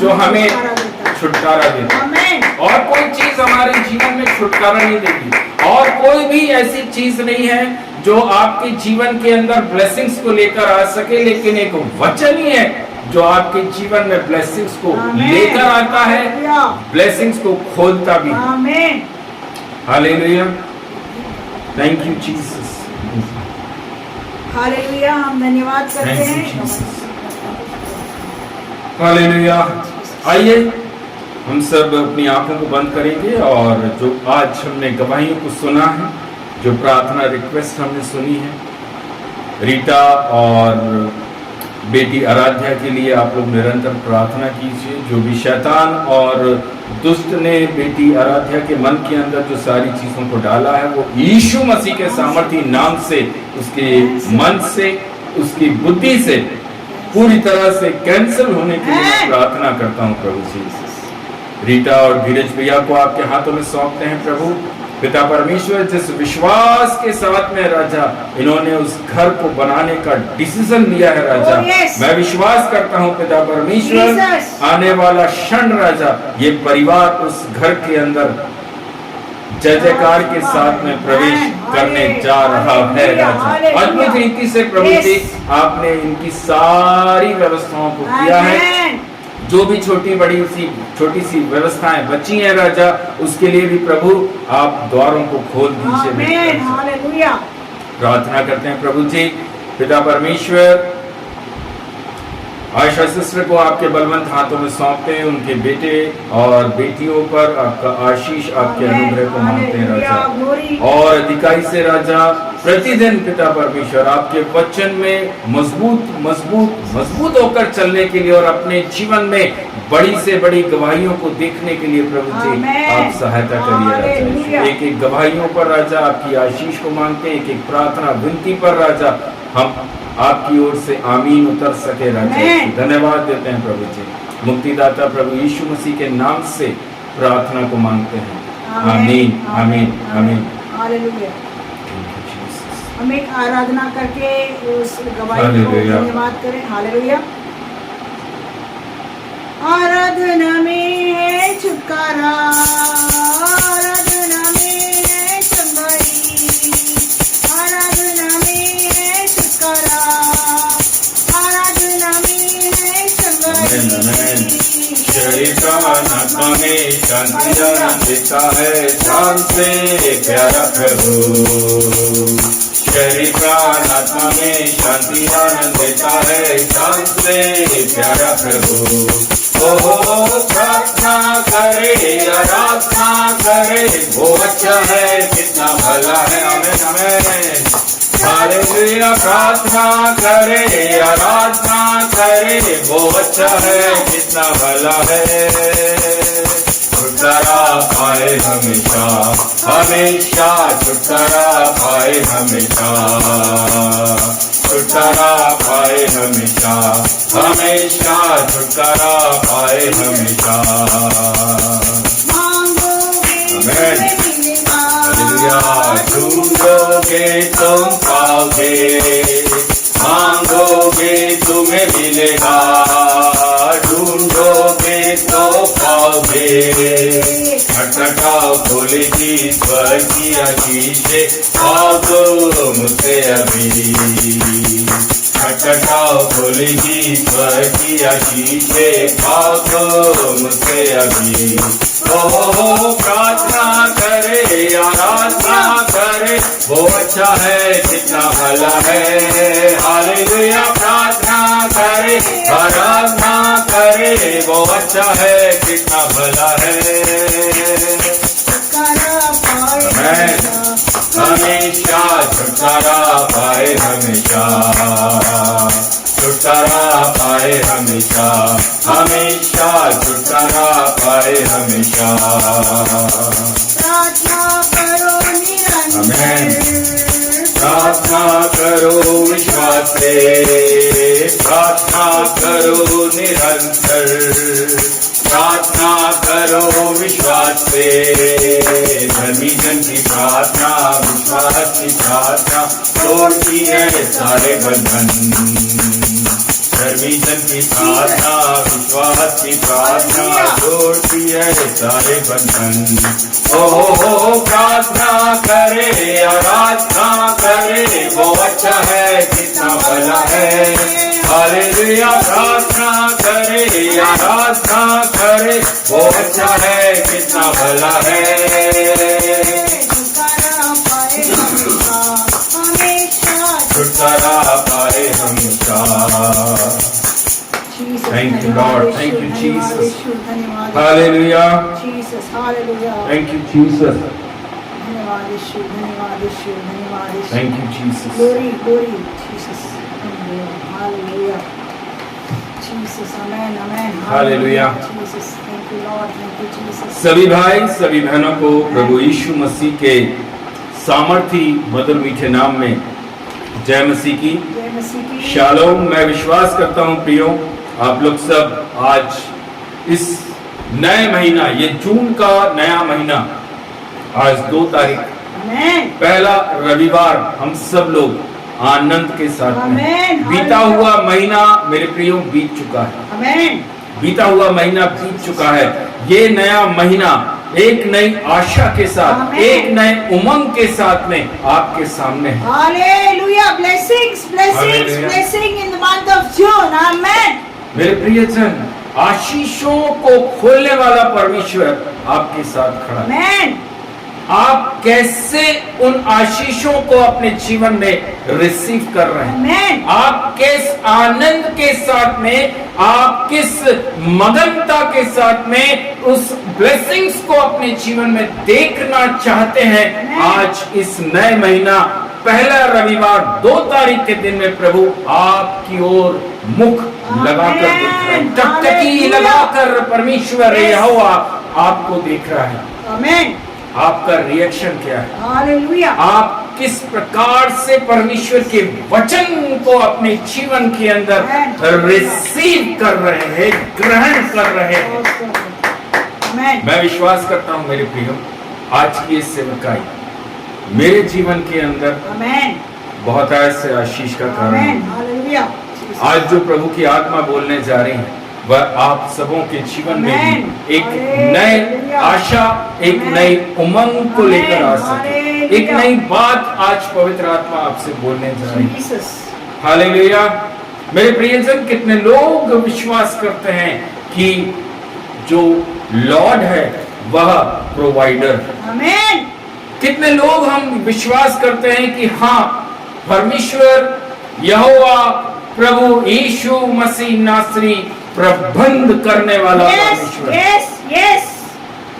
जो हमें छुटकारा देता है। आमीन। और कोई चीज हमारे जीवन में छुटकारा नहीं देगी, और कोई भी ऐसी चीज नहीं है जो आपके जीवन के अंदर ब्लेसिंग्स को लेकर आ सके, लेकिन एक वचन ही है जो आपके जीवन में ब्लेसिंग्स को आमीन। लेकर आता है, हालेलुया। ब्लेसिंग्स को खोलता भी। आमीन। Hallelujah, thank you Jesus, hallelujah, हम धन्यवाद करते थैंक यू हैं। Jesus, hallelujah. आइए हम सब अपनी आंखों को बंद करेंगे और जो आज हमने गवाहियों को सुना है, जो प्रार्थना रिक्वेस्ट हमने सुनी है, रीटा और बेटी आराध्या के लिए आप लोग निरंतर प्रार्थना कीजिए। जो भी शैतान और दुष्ट ने बेटी आराध्या के मन के अंदर जो सारी चीजों को डाला है, वो यीशु मसीह के सामर्थी नाम से उसके मन से, उसकी बुद्धि से पूरी तरह से कैंसिल होने के लिए मैं प्रार्थना करता हूँ प्रभु जी। रीटा और धीरज भैया को आपके हाथों में सौंपते हैं प्रभु। पिता परमेश्वर, जिस विश्वास के साथ में राजा इन्होंने उस घर को बनाने का डिसीजन लिया है राजा, Oh, yes. मैं विश्वास करता हूँ पिता परमेश्वर, Jesus. आने वाला क्षण राजा ये परिवार उस घर के अंदर जय जयकार के साथ में प्रवेश करने जा रहा है राजा। अद्भुत रीति से प्रभु जी आपने इनकी सारी व्यवस्थाओं को किया है। आमीन। जो भी छोटी सी व्यवस्थाएं बची हैं राजा, उसके लिए भी प्रभु आप द्वारों को खोल दीजिए। आमीन, हालेलुया। प्रार्थना करते हैं प्रभु जी। पिता परमेश्वर, आयशा सिस्टर को आपके बलवंत हाथों में सौंपते हैं, उनके बेटे और बेटियों पर आपका आशीष, आपके अनुग्रह को मांगते हैं राजा। और अधिकारी से राजा प्रतिदिन पिता परमेश्वर आपके वचन में मजबूत होकर चलने के लिए और अपने जीवन में बड़ी से बड़ी गवाहियों को देखने के लिए प्रभु जी आप सहायता करिए राजा। एक एक गवाहियों पर राजा आपकी आशीष को मांगते हैं, एक एक प्रार्थना विनती पर राजा हम आपकी ओर से आमीन उतर सके राजा। धन्यवाद देते हैं प्रभु जी। मुक्तिदाता प्रभु यीशु मसीह के नाम से प्रार्थना को मांगते हैं। आमीन, आमीन, आमीन। हालेलुया। हम एक आराधना करके उस गवाही को धन्यवाद करें। हालेलुया। आराधना में है छुटकारा, आराधना में है चंगाई, आराधना में है छुटकारा, आराधना में है चंगाई। शरीर का आत्मा में शांति आनंद देता है, जान से प्यारा प्रभु। शरीर का आत्मा में शांति आनंद देता है, जान से प्यारा प्रभु। प्रार्थना करे, आराधना करे, वो अच्छा है, कितना भला है। आमीन, आमीन, हालेलुया। प्रार्थना करे, आराधना करे, वो अच्छा है, कितना भला है। छुटकारा पाए हमेशा, हमेशा छुटकारा पाए हमेशा, छुटकारा पाए हमेशा, हमेशा छुटकारा पाए हमेशा। आमीन, हालेलुया। ढूंढोगे तुम पाओगे, मांगोगे तुम्हें मिलेगा, ढूंढोगे तो पाओगे। खटखटाओ खोलेगी स्वर्ग की आशीषें, आओ तो मुझसे अभी। खटखटाओ खोलेगी स्वर्ग की आशीषें, आओ तो मुझसे अभी। ओ प्रार्थना करे, आराधना करे, वो अच्छा है, कितना भला है। हालेलुया। प्रार्थना करे, आराधना करे, वो अच्छा है, कितना भला है। छुटकारा पाए हमेशा, हमेशा छुटकारा पाए हमेशा, छुटकारा पाए हमेशा, हमेशा छुटकारा पाए हमेशा। प्रार्थना करो आमेन। निरंतर, प्रार्थना करो विश्वास से, प्रार्थना करो निरंतर, प्रार्थना करो विश्वास से। धर्मी जन की प्रार्थना, विश्वास की प्रार्थना तोड़ती है सारे बंधन। धर्मी जन की प्रार्थना, विश्वास की प्रार्थना तोड़ती है सारे बंधन। ओ प्रार्थना करे, आराधना करे, वो अच्छा है, कितना भला है। हालेलुया। प्रार्थना करे, आराधना करे, वो अच्छा है, कितना भला है। छुटकारा पाए हमेशा, हमेशा छुटकारा पाए हमेशा। Thank you, Lord. Thank you, Jesus. धन्यवाद Hallelujah. Jesus, hallelujah. Thank you, Jesus. धन्यवाद यीशु, धन्यवाद यीशु, धन्यवाद यीशु। Thank you, Jesus. Glory, glory, Jesus. Hallelujah. Jesus, amen, amen. Hallelujah. Jesus, thank you, Lord. Thank you, Jesus. सभी भाई सभी बहनों को प्रभु यीशु मसीह के सामर्थी मधुर मीठे नाम में जय मसीह की। जय मसीह की। शालोम। मैं विश्वास करता हूँ प्रियो, आप लोग सब आज इस नए महीना, ये जून का नया महीना, आज 2 तारीख, आमेन। पहला रविवार, हम सब लोग आनंद के साथ में आमेन। बीता हुआ महीना मेरे प्रियो बीत चुका है। आमेन। बीता हुआ महीना बीत चुका है। ये नया महीना एक नई आशा के साथ, आमेन। एक नए उमंग के साथ में आपके सामने है। Hallelujah. Blessings, blessings, Hallelujah. blessing in the month of June. Amen. मेरे प्रियजन, आशीषों को खोलने वाला परमेश्वर आपके साथ खड़ा है। Amen. आप कैसे उन आशीषों को अपने जीवन में रिसीव कर रहे हैं? Amen. आप किस आनंद के साथ में, आप किस मगनता के साथ में उस ब्लेसिंग्स को अपने जीवन में देखना चाहते हैं? Amen. आज इस नए महीना पहला रविवार 2 तारीख के दिन में प्रभु आपकी ओर मुख लगाकर देख रहे हैं, टकटकी Hallelujah. लगाकर परमेश्वर Yes. यहोवा आपको देख रहा है। Amen. आपका रिएक्शन क्या है? Hallelujah. आप किस प्रकार से परमेश्वर के वचन को अपने जीवन के अंदर रिसीव कर रहे हैं, ग्रहण कर रहे हैं? Amen. मैं विश्वास करता हूं मेरे प्रियो, आज की इस सेवकाई मेरे जीवन के अंदर Amen. बहुत ऐसे आशीष का कारण Amen. है। Hallelujah. आज जो प्रभु की आत्मा बोलने जा रही है, वह आप सबों के जीवन में Amen. भी एक Hallelujah. नए आशा, एक Amen. नई उमंग को Amen. लेकर आ सके। Hallelujah. एक नई बात आज पवित्र आत्मा आपसे बोलने जा रही है। Jesus. हालेलुया। मेरे प्रियजन, कितने लोग विश्वास करते हैं कि जो लॉर्ड है वह प्रोवाइडर है? Amen. कितने लोग हम विश्वास करते हैं कि हाँ, परमेश्वर यहोवा प्रभु यीशु मसीह नासरी प्रबंध करने वाला Yes. परमेश्वर, Yes. Yes.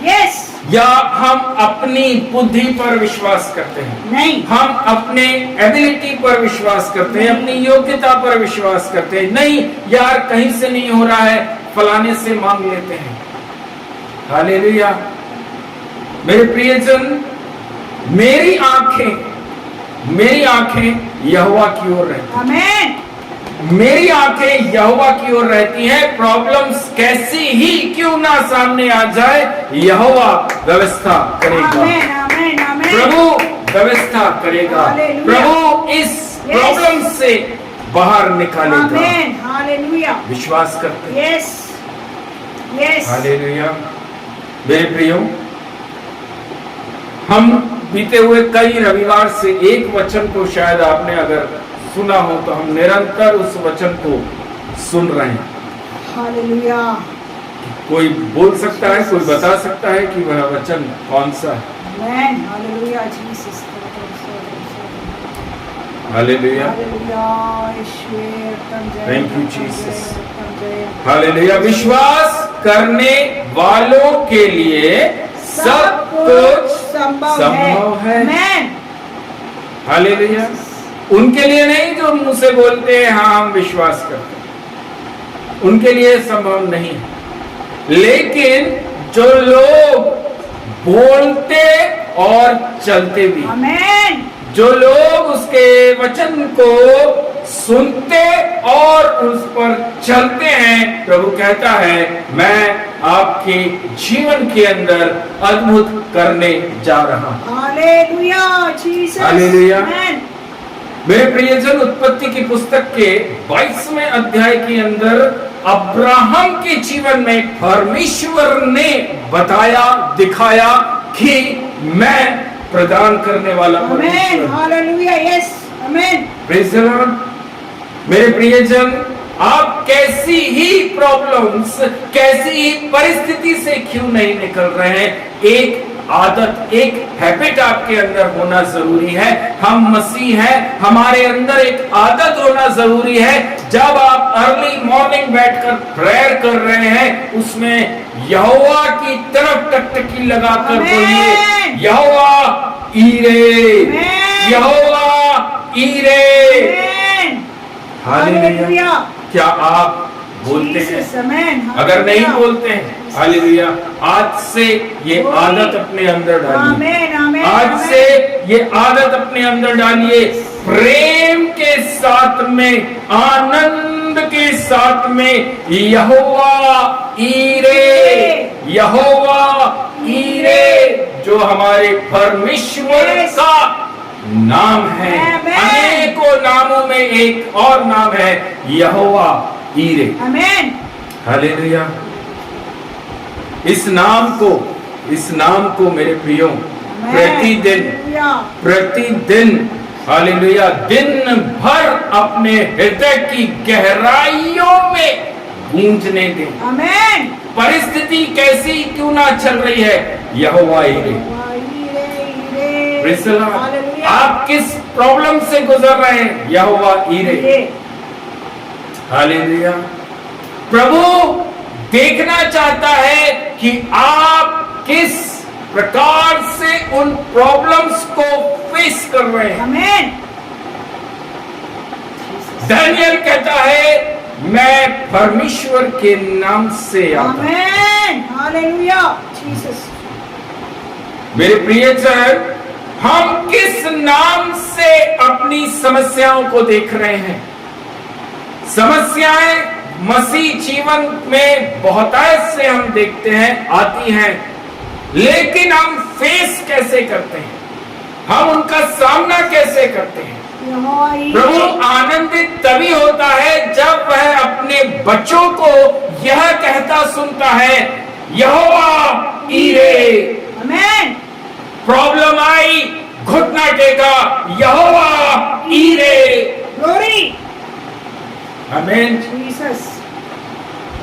Yes. या हम अपनी बुद्धि पर विश्वास करते हैं, नहीं. हम अपने एबिलिटी पर विश्वास करते हैं, अपनी योग्यता पर विश्वास करते हैं, नहीं यार कहीं से नहीं हो रहा है, फलाने से मांग लेते हैं। हालेलुया। मेरे प्रियजन, मेरी आंखें यहोवा की ओर रहती हैं। Amen. मेरी आंखें यहोवा की ओर रहती हैं। प्रॉब्लम्स कैसी ही क्यों ना सामने आ जाए, यहोवा व्यवस्था करेगा। Amen. Amen. Amen. प्रभु व्यवस्था करेगा। Hallelujah. प्रभु इस Yes. प्रॉब्लम से बाहर निकालेगा। Amen. Hallelujah. विश्वास करते हैं। Yes. Yes. हालेलुया। मेरे प्रियो, हम बीते हुए कई रविवार से एक वचन को शायद आपने अगर सुना हो तो हम निरंतर उस वचन को सुन रहे हैं। Hallelujah. कोई बोल सकता है, कोई बता सकता है कि वह वचन कौन सा है? Amen. Hallelujah. Jesus. Hallelujah. Hallelujah. ईश्वर तम जय. Thank you, तम Jesus. जय, तम जय. हालेलुया। विश्वास करने वालों के लिए सब कुछ संभव है। Amen. हालेलुया। उनके लिए नहीं जो मुंह से बोलते हैं हाँ हम विश्वास करते हैं, उनके लिए संभव नहीं है। लेकिन जो लोग बोलते और चलते भी, आमेन। जो लोग उसके वचन को सुनते और उस पर चलते हैं, प्रभु कहता है मैं आपके जीवन के अंदर अद्भुत करने जा रहा हूं। Hallelujah Jesus. हालेलुया। आमेन। मेरे प्रियजन, उत्पत्ति की पुस्तक के 22वें अध्याय के अंदर अब्राहम के जीवन में परमेश्वर ने बताया, दिखाया कि मैं प्रदान करने वाला आमेन। परमेश्वर। Hallelujah. Yes. Amen. Praise the Lord. मेरे प्रियजन, आप कैसी ही प्रॉब्लम्स, कैसी ही परिस्थिति से क्यों नहीं निकल रहे हैं, एक आदत, एक हैबिट आपके अंदर होना जरूरी है। हम मसीह हैं, हमारे अंदर एक आदत होना जरूरी है। जब आप अर्ली मॉर्निंग बैठकर प्रेयर कर रहे हैं, उसमें यहोवा की तरफ टकटकी लगाकर बोलिए, यहोवा ईरे, यहोवा ईरे। हालेलुया। क्या आप बोलते हैं? अगर नहीं बोलते हैं, हालेलुया, आज से ये आदत अपने अंदर डालिए। आज से ये आदत अपने अंदर डालिए। प्रेम के साथ में, आनंद के साथ में, यहोवा ईरे, यहोवा ईरे, जो हमारे परमेश्वर का नाम है। अनेकों नामों में एक और नाम है यहोवा ईरे। आमेन। हालेलुया। इस नाम को मेरे प्रियो प्रतिदिन हालेलुया दिन भर अपने हृदय की गहराइयों में गूंजने दें। आमेन। परिस्थिति कैसी क्यों ना चल रही है, Jehovah Jireh. Praise the Lord. आप किस प्रॉब्लम से गुजर रहे हैं, यहोवा ईरे। हालेलुया। प्रभु देखना चाहता है कि आप किस प्रकार से उन प्रॉब्लम्स को फेस कर रहे हैं। आमेन। दानियल कहता है मैं परमेश्वर के नाम से आता हूं। आमेन। Hallelujah Jesus. मेरे प्रियजन, हम किस नाम से अपनी समस्याओं को देख रहे हैं? समस्याएं मसीह जीवन में बहुतायत से हम देखते हैं, आती हैं, लेकिन हम फेस कैसे करते हैं, हम उनका सामना कैसे करते हैं? प्रभु आनंदित तभी होता है जब वह अपने बच्चों को यह कहता सुनता है, यहोवा ईरे। आमेन। प्रॉब्लम आई, घुटना टेका, यहोवा ईरे। ग्लोरी। आमेन। जीसस।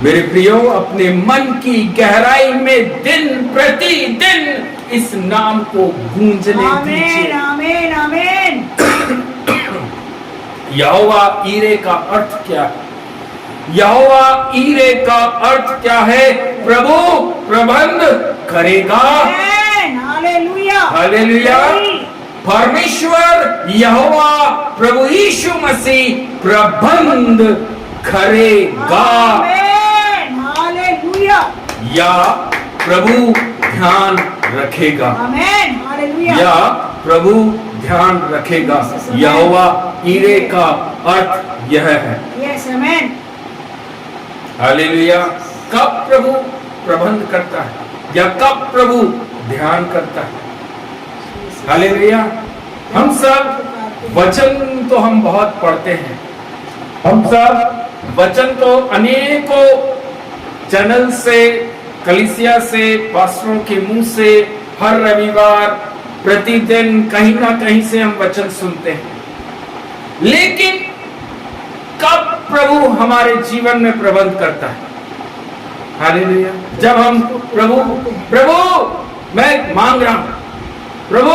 मेरे प्रियो, अपने मन की गहराई में दिन प्रतिदिन इस नाम को गूंजने दीजिए। आमेन। आमेन। यहोवा ईरे का अर्थ क्या है? यहोवा ईरे का अर्थ क्या है? प्रभु प्रबंध करेगा। हालेलुया। हालेलुया। परमेश्वर यहोवा प्रभु यीशु मसीह प्रबंध करेगा। हालेलुया। या प्रभु ध्यान रखेगा। आमेन। हालेलुया। या प्रभु ध्यान रखेगा। यहोवा ईरे का अर्थ यह है। यस। आमेन। हालेलुया। कब प्रभु प्रबंध करता है या कब प्रभु ध्यान करता है? हालेलुया। हम सब वचन तो हम बहुत पढ़ते हैं, हम सब वचन तो अनेकों चैनल से, कलीसिया से, पास्टरों के मुंह से हर रविवार प्रतिदिन कहीं ना कहीं से हम वचन सुनते हैं, लेकिन कब प्रभु हमारे जीवन में प्रबंध करता है? हालेलुया। जब हम प्रभु मैं मांग रहा हूं, प्रभु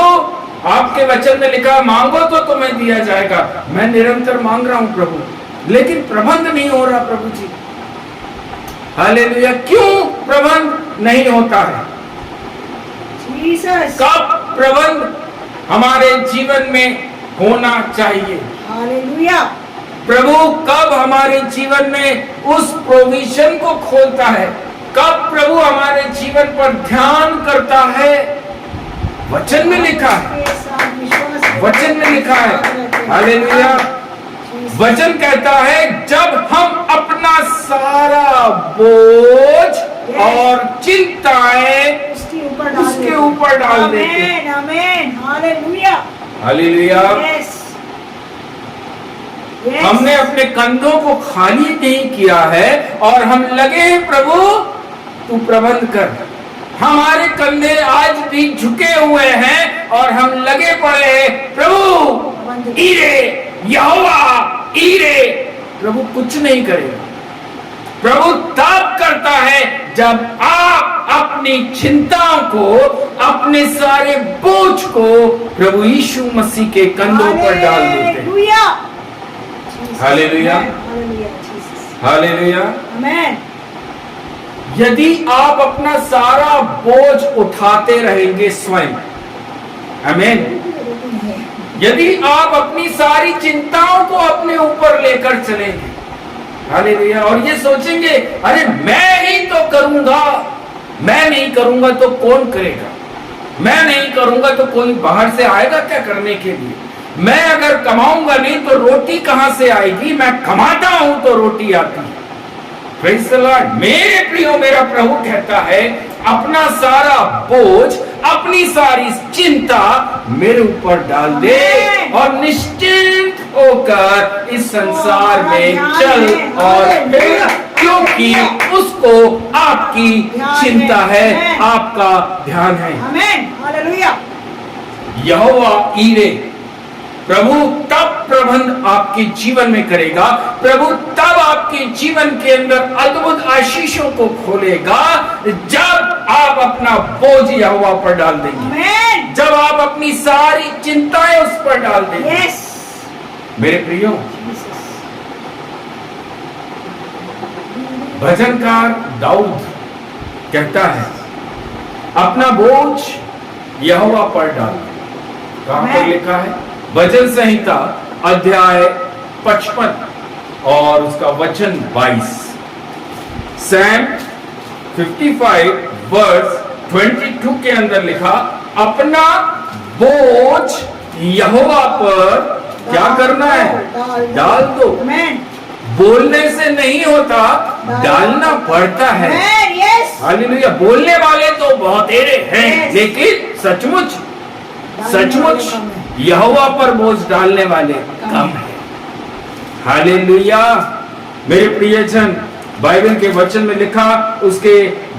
आपके वचन में लिखा मांगो तो तुम्हें दिया जाएगा। मैं निरंतर मांग रहा हूं प्रभु, लेकिन प्रबंध नहीं हो रहा प्रभु जी। हालेलुया। क्यों प्रबंध नहीं होता है? जीसस। कब प्रबंध हमारे जीवन में होना चाहिए। हालेलुया। प्रभु कब हमारे जीवन में उस प्रोविजन को खोलता है, कब प्रभु हमारे जीवन पर ध्यान करता है? वचन में लिखा है, वचन में लिखा है। हालेलुया। वचन कहता है जब हम अपना सारा बोझ और चिंताएं उसके ऊपर डाल देते हैं। आमीन। हालेलुया। हालेलुया। हमने अपने कंधों को खाली नहीं किया है और हम लगे हैं प्रभु तू प्रबंध कर। हमारे कंधे आज भी झुके हुए हैं और हम लगे पड़े हैं प्रभु ईरे यहोवा ईरे। प्रभु कुछ नहीं करेगा। प्रभु तब करता है जब आप अपनी चिंताओं को, अपने सारे बोझ को प्रभु यीशु मसीह के कंधों पर डाल देते हैं। हालेलुया। हालेलुया। आमीन। यदि आप अपना सारा बोझ उठाते रहेंगे स्वयं, आमीन, यदि आप अपनी सारी चिंताओं को अपने ऊपर लेकर चलेंगे, हालेलुया, और ये सोचेंगे अरे मैं ही तो करूंगा, मैं नहीं करूंगा तो कौन करेगा, मैं नहीं करूंगा तो कोई बाहर से आएगा क्या करने के लिए, मैं अगर कमाऊंगा नहीं तो रोटी कहां से आएगी, मैं कमाता हूं तो रोटी आती है। Praise the Lord. मेरे प्रियो, मेरा प्रभु कहता है अपना सारा बोझ, अपनी सारी चिंता मेरे ऊपर डाल दे और निश्चिंत होकर इस संसार में चल और फिर, क्योंकि उसको आपकी चिंता है, आपका ध्यान है। आमीन। हालेलुया। यहोवा ईरे, प्रभु तब प्रबंध आपके जीवन में करेगा, प्रभु तब आपके जीवन के अंदर अद्भुत आशीषों को खोलेगा जब आप अपना बोझ यहोवा पर डाल देंगे, आमीन। जब आप अपनी सारी चिंताएं उस पर डाल देंगे। यस। मेरे प्रियो, भजनकार दाऊद कहता है अपना बोझ यहोवा पर डाल। कहां पर लिखा है? भजन संहिता अध्याय 55 और उसका वचन 22। सैम 55 वर्स 22 के अंदर लिखा, अपना बोझ यहोवा पर क्या करना है? डाल दो। आमीन। बोलने से नहीं होता, डालना पड़ता है। यस। हालेलुया। बोलने वाले तो बहुतेरे हैं, लेकिन सचमुच यहोवा पर बोझ डालने वाले कम है। हालेलुया। मेरे प्रियजन, बाइबल के वचन में लिखा, उसके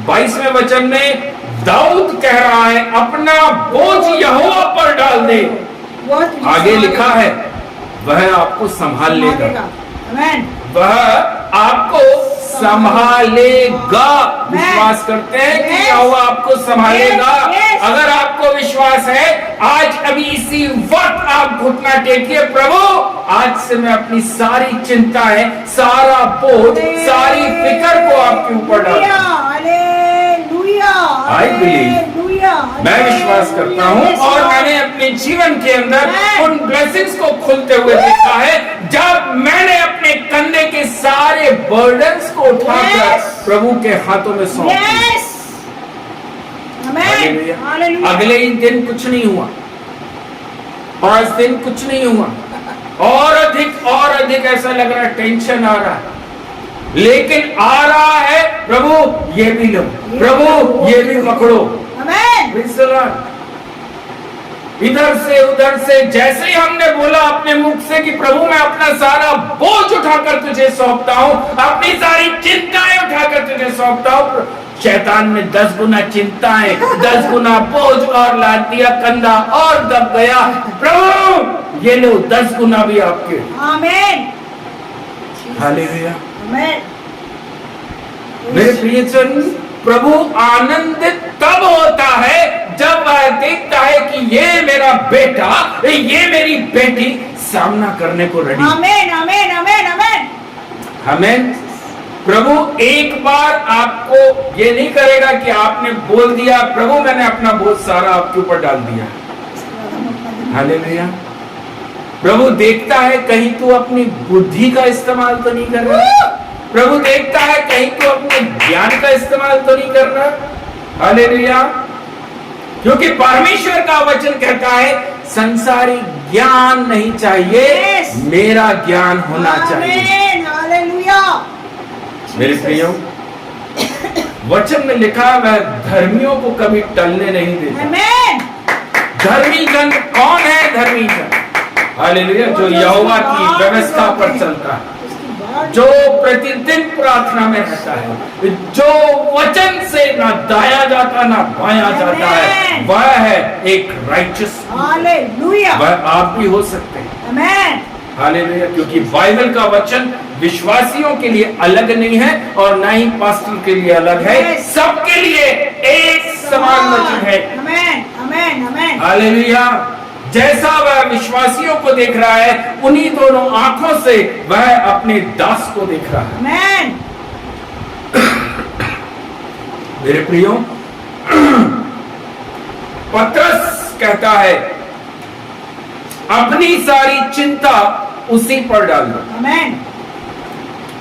22वें वचन में दाऊद कह रहा है अपना बोझ यहोवा पर डाल दे। आगे लिखा है वह आपको संभाल लेगा। आमीन। वह आपको संभालेगा। विश्वास करते हैं कि यहोवा आपको संभालेगा। अगर आपको विश्वास है, आज अभी इसी वक्त आप घुटना टेकिए, प्रभु आज से मैं अपनी सारी चिंताएं, सारा बोझ, सारी फिक्र को आपके ऊपर डालता हूं। आई बिलीव, मैं विश्वास करता हूं और मैंने अपने जीवन के अंदर उन ब्लेसिंग्स को खुलते हुए देखा है जब मैंने अपने कंधे के सारे बर्डन्स को उठाकर प्रभु के हाथों में सौंप दिया। अगले ही दिन कुछ नहीं हुआ, 5 दिन कुछ नहीं हुआ, और अधिक ऐसा लग रहा है टेंशन आ रहा है, लेकिन आ रहा है प्रभु ये भी लो, प्रभु ये भी पकड़ो। इधर से उधर से जैसे ही हमने बोला अपने मुख से कि प्रभु मैं अपना सारा बोझ उठाकर तुझे सौंपता हूं, अपनी सारी चिंताएं उठाकर तुझे सौंपता हूं, शैतान ने 10 गुना चिंताएं, 10 गुना बोझ और ला दिया, कंधा और दब गया। प्रभु ये लो 10 गुना भी आपके। आमीन। हालेलुया। आमीन। मेरे प्रियजन, प्रभु आनंदित तब होता है जब वह देखता है कि ये मेरा बेटा, ये मेरी बेटी सामना करने को रेडी। आमीन। आमीन। आमीन। आमीन। हमें प्रभु एक बार आपको ये नहीं करेगा कि आपने बोल दिया प्रभु मैंने अपना बोझ सारा आपके ऊपर डाल दिया। हालेलुया। प्रभु देखता है कहीं तू अपनी बुद्धि का इस्तेमाल तो नहीं कर रहा। प्रभु देखता है कहीं तू अपने ज्ञान का इस्तेमाल तो नहीं कर रहा। हालेलुया। क्योंकि परमेश्वर का वचन कहता है संसारी ज्ञान नहीं चाहिए, मेरा ज्ञान होना चाहिए। हालेलुया। मेरे प्रियो, वचन में लिखा वह धर्मियों को कभी टलने नहीं देता। आमीन। धर्मी जन कौन है? धर्मी जन हालेलुया, जो यहोवा की व्यवस्था पर चलता है, जो प्रतिदिन प्रार्थना में रहता है, जो वचन से ना दाया जाता ना बाया जाता है, वह है एक राइचस। हालेलुया। वह आप भी हो सकते हैं। आमीन। हालेलुया। क्योंकि बाइबल का वचन विश्वासियों के लिए अलग नहीं है और ना ही पास्टर के लिए अलग है, सबके लिए एक समान वचन है। आमीन आमीन आमीन। हालेलुया। जैसा वह विश्वासियों को देख रहा है, उन्हीं दोनों आंखों से वह अपने दास को देख रहा है। आमीन। मेरे प्रियो, पतरस कहता है अपनी सारी चिंता उसी पर डाल दो। आमीन।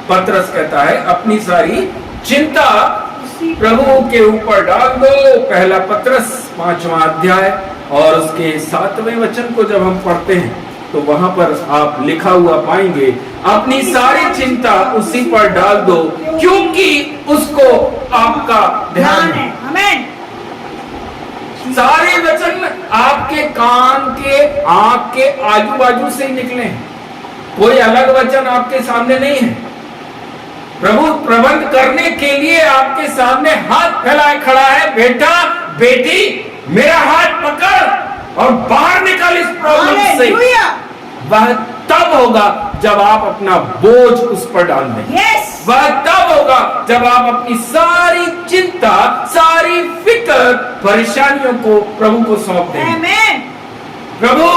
पतरस कहता है अपनी सारी चिंता प्रभु के ऊपर डाल दो। पहला पतरस 5वां अध्याय और उसके 7वें वचन को जब हम पढ़ते हैं तो वहां पर आप लिखा हुआ पाएंगे, अपनी सारी चिंता उसी पर डाल दो क्योंकि उसको आपका ध्यान है। आमीन। सारे वचन आपके कान के, आंख के आजू बाजू से ही निकले हैं, कोई अलग वचन आपके सामने नहीं है। प्रभु प्रबंध करने के लिए आपके सामने हाथ फैलाए खड़ा है, बेटा बेटी मेरा हाथ पकड़ और बाहर निकल इस प्रॉब्लम से। वह तब होगा जब आप अपना बोझ उस पर डाल दें। वह तब होगा जब आप अपनी सारी चिंता, सारी फिक्र, परेशानियों को प्रभु को सौंप दें। प्रभु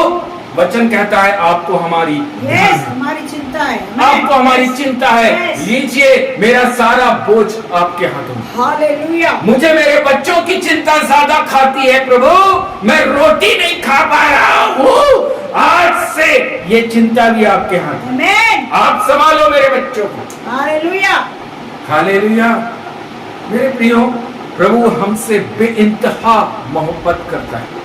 वचन कहता है आपको हमारी हमारी चिंता है, आपको हमारी चिंता है, लीजिए मेरा सारा बोझ आपके हाथों में। हालेलुया। मुझे मेरे बच्चों की चिंता ज्यादा खाती है प्रभु, मैं रोटी नहीं खा पा रहा हूँ, आज से ये चिंता भी आपके हाथ में। आप संभालो मेरे बच्चों को। हालेलुया। हालेलुया। मेरे प्रियो, प्रभु हमसे बेइंतहा मोहब्बत करता है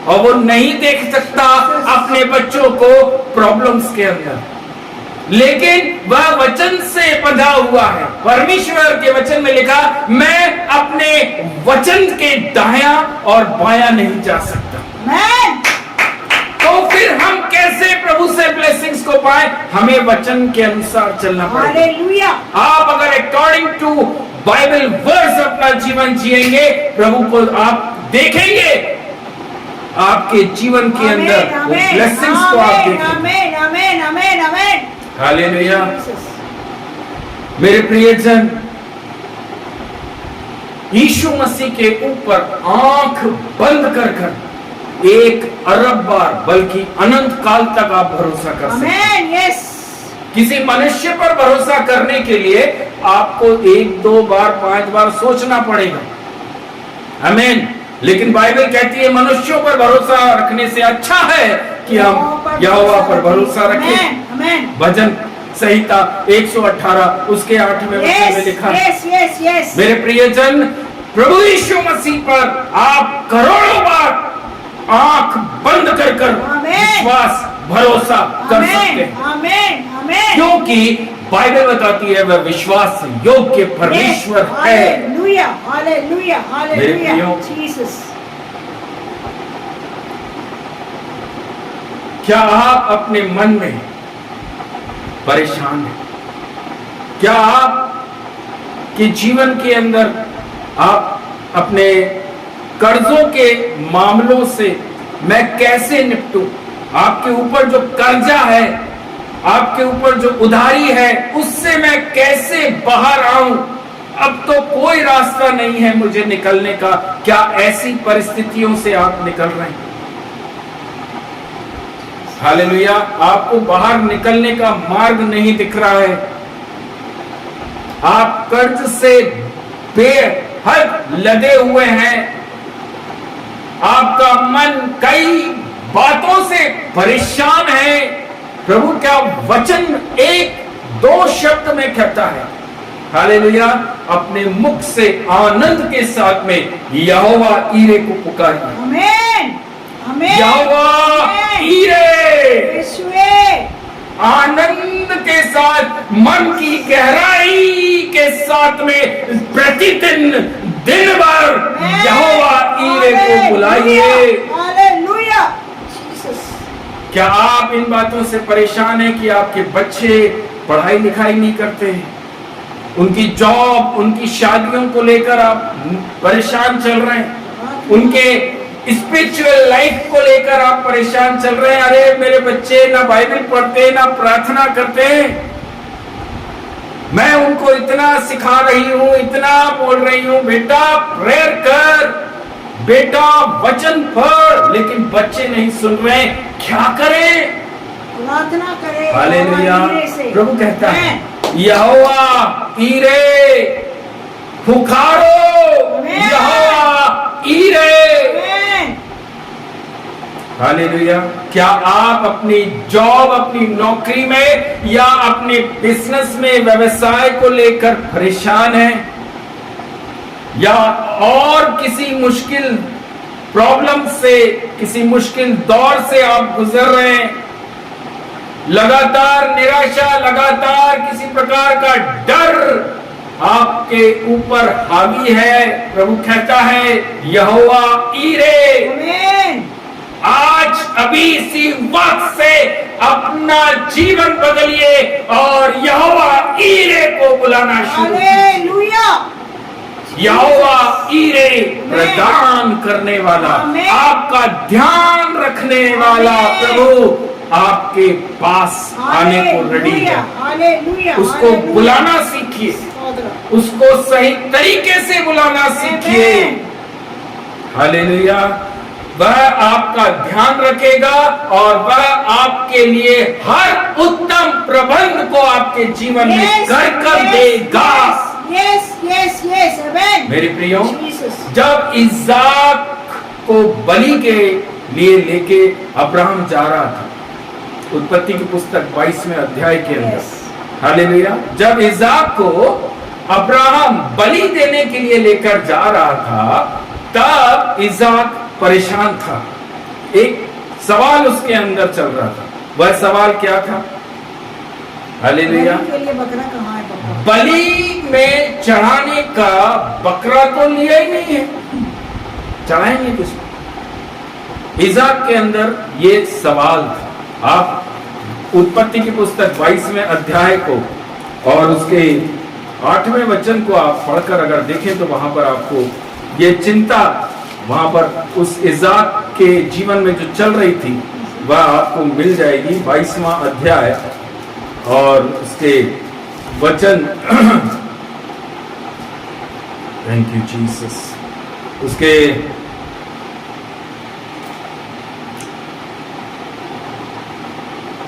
और वो नहीं देख सकता अपने बच्चों को प्रॉब्लम्स के अंदर, लेकिन वह वचन से बंधा हुआ है। परमेश्वर के वचन में लिखा, मैं अपने वचन के दाया और बाया नहीं जा सकता। तो फिर हम कैसे प्रभु से ब्लेसिंग्स को पाए? हमें वचन के अनुसार चलना पड़ेगा। हालेलुया। आप अगर अकॉर्डिंग टू बाइबल वर्स अपना जीवन जिएंगे, प्रभु को आप देखेंगे, आपके जीवन के अंदर ब्लेसिंग्स को आप देखेंगे। आमीन आमीन आमीन। हालेलुया। मेरे प्रियजन, यीशु मसीह के ऊपर आंख बंद कर कर 1 अरब बार बल्कि अनंत काल तक आप भरोसा कर सकते हैं। किसी मनुष्य पर भरोसा करने के लिए आपको 1, 2 बार, 5 बार सोचना पड़ेगा। आमीन। लेकिन बाइबल कहती है मनुष्यों पर भरोसा रखने से अच्छा है कि हम यहोवा पर भरोसा रखें। भजन संहिता 118 उसके 8वें वचन में लिखा है। मेरे प्रियजन, प्रभु यीशु मसीह पर आप करोड़ों बार आंख बंद कर कर विश्वास भरोसा कर सकते हैं, क्योंकि बाइबल बताती है वह विश्वास योग्य परमेश्वर है। Hallelujah hallelujah hallelujah. जीसस। क्या आप अपने मन में परेशान हैं? क्या आप के जीवन के अंदर आप अपने कर्जों के मामलों से मैं कैसे निपटूं? आपके ऊपर जो कर्जा है, आपके ऊपर जो उधारी है, उससे मैं कैसे बाहर आऊं? अब तो कोई रास्ता नहीं है मुझे निकलने का। क्या ऐसी परिस्थितियों से आप निकल रहे हैं? हालेलुया। आपको बाहर निकलने का मार्ग नहीं दिख रहा है। आप कर्ज से बेहद लदे हुए हैं। आपका मन कई बातों से परेशान है। प्रभु क्या वचन एक दो शब्द में कहता है, हालेलुया, अपने मुख से आनंद के साथ में यहोवा ईरे को पुकारिए। आमेन, आमेन, यहोवा आमेन। ईरे, यीशुए, आनंद के साथ, मन की गहराई के साथ में प्रतिदिन दिन भर यहोवा ईरे को बुलाइए। Hallelujah, Jesus. क्या आप इन बातों से परेशान हैं कि आपके बच्चे पढ़ाई लिखाई नहीं करते हैं, उनकी जॉब, उनकी शादियों को लेकर आप परेशान चल रहे हैं, उनके स्पिरिचुअल लाइफ को लेकर आप परेशान चल रहे हैं, अरे मेरे बच्चे ना बाइबल पढ़ते ना प्रार्थना करते, मैं उनको इतना सिखा रही हूं, इतना बोल रही हूं, बेटा प्रेयर कर, बेटा वचन पढ़, लेकिन बच्चे नहीं सुन रहे, क्या करें? प्रार्थना करें। हालेलुया, ईरे से। प्रभु कहता है आमेन। यहोवा ईरे, पुकारो आमेन। यहोवा ईरे। आमेन। हालेलुया, क्या आप अपनी जॉब, अपनी नौकरी में या अपने बिजनेस में, व्यवसाय को लेकर परेशान हैं, या और किसी मुश्किल प्रॉब्लम से, किसी मुश्किल दौर से आप गुजर रहे हैं, लगातार निराशा, लगातार किसी प्रकार का डर आपके ऊपर हावी है, प्रभु कहता है यहोवा ईरे, आमेन। आज अभी इसी वक्त से अपना जीवन बदलिए और यहोवा ईरे को बुलाना शुरू कीजिए। हालेलुया, यहोवा ईरे प्रदान करने वाला, आमेन। आपका ध्यान रखने वाला आमेन। प्रभु आपके पास आने को रेडी है। हालेलुया, उसको हालेलुया। बुलाना सीखिए, स्तोत्र। उसको सही तरीके से बुलाना सीखिए। आमेन। हालेलुया, वह आपका ध्यान रखेगा और वह आपके लिए हर उत्तम प्रबंध को आपके जीवन में Yes, कर yes, देगा। yes, yes, yes, amen. मेरे प्रियो, Jesus. जब इज़ाक को बलि के लिए लेके अब्राहम जा रहा था, उत्पत्ति की पुस्तक 22वें अध्याय के अंदर, Yes. हालेलुया, जब इज़ाक को अब्राहम बलि देने के लिए लेकर जा रहा था, तब इज़ाक परेशान था। एक सवाल उसके अंदर चल रहा था। वह सवाल क्या था? हालेलुया, बलि के लिए बकरा कहाँ है पापा? बलि में चढ़ाने का बकरा तो लिया ही नहीं है, चढ़ाएंगे किसको? इज़ाक के अंदर ये सवाल था। आप उत्पत्ति की पुस्तक 22वें अध्याय को और उसके 8वें वचन को आप पढ़कर अगर देखें तो वहां पर आपको ये चिंता, वहां पर उस इज़ाक के जीवन में जो चल रही थी वह आपको मिल जाएगी। 22वां अध्याय और उसके वचन थैंक यू जीसस, उसके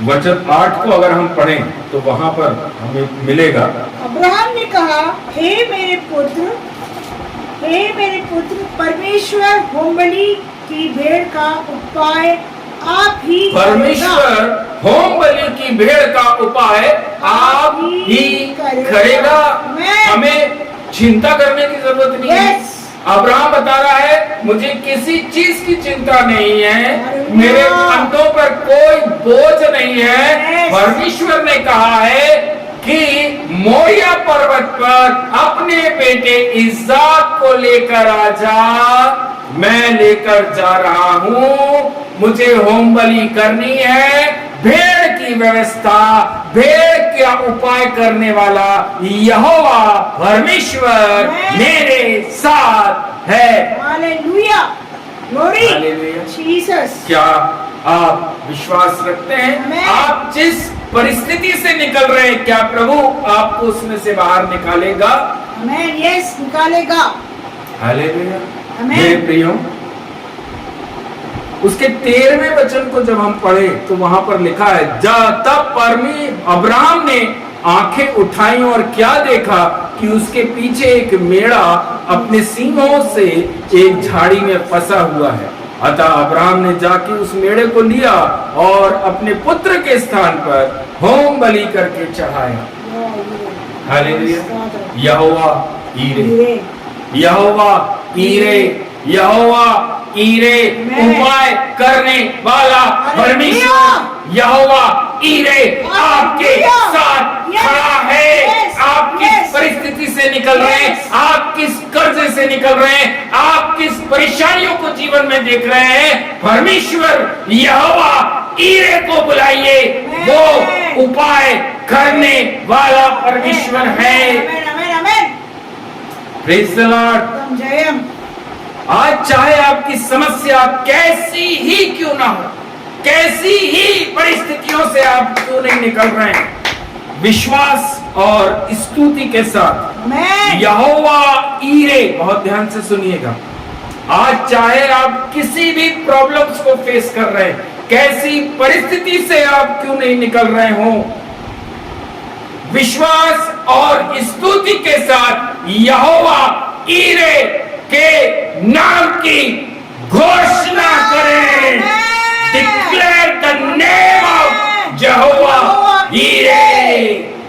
वचन 8 को अगर हम पढ़ें तो वहां पर हमें मिलेगा। अब्राहम ने कहा, हे मेरे पुत्र, परमेश्वर होमबलि की भेड़ का उपाय आप ही परमेश्वर होम बलि की भेड़ का उपाय आप ही करेगा। हमें चिंता करने की जरूरत नहीं है। Yes. अब्राहम बता रहा है, मुझे किसी चीज की चिंता नहीं है, मेरे कंधों पर कोई बोझ नहीं है। Yes. परमेश्वर ने कहा है कि मोरिया पर्वत पर अपने बेटे इज़ाक को लेकर आजा, मैं लेकर जा रहा हूं, मुझे होम बलि करनी है। भेड़ की व्यवस्था, भेड़ का उपाय करने वाला यहोवा परमेश्वर मेरे साथ है। Hallelujah, glory, hallelujah. जीसस। क्या आप विश्वास रखते हैं? Amen. आप जिस परिस्थिति से निकल रहे हैं, क्या प्रभु आपको उसमें से बाहर निकालेगा? आमेन, यस, निकालेगा। हालेलुया। Amen. मेरे प्रियो, उसके 13वें वचन को जब हम पढ़े तो वहां पर लिखा है, तब अब्राहम ने आंखें उठाई और क्या देखा कि उसके पीछे एक मेढ़ा अपने सींगों से एक झाड़ी में फंसा हुआ है। अतः अब्राहम ने जाके उस मेढ़े को लिया और अपने पुत्र के स्थान पर होम बलि करके चढ़ाया। हालेलुया। यहोवा ईरे, यहोवा ईरे, यहोवा ईरे, उपाय करने वाला परमेश्वर यहोवा ईरे आपके साथ खड़ा है। आप किस परिस्थिति से निकल रहे हैं, आप किस कर्जे से निकल रहे हैं, आप किस परेशानियों को जीवन में देख रहे हैं, परमेश्वर यहोवा ईरे को बुलाइए, वो उपाय करने वाला परमेश्वर है। Praise the Lord. आज चाहे आपकी समस्या कैसी ही क्यों ना हो, कैसी ही परिस्थितियों से आप क्यों नहीं निकल रहे हैं, विश्वास और स्तुति के साथ यहोवा ईरे, बहुत ध्यान से सुनिएगा, आज चाहे आप किसी भी प्रॉब्लम्स को फेस कर रहे हैं, कैसी परिस्थिति से आप क्यों नहीं निकल रहे हो, विश्वास और स्तुति के साथ यहोवा ईरे के नाम की घोषणा करें। डिक्लेयर द नेम ऑफ यहोवा ईरे,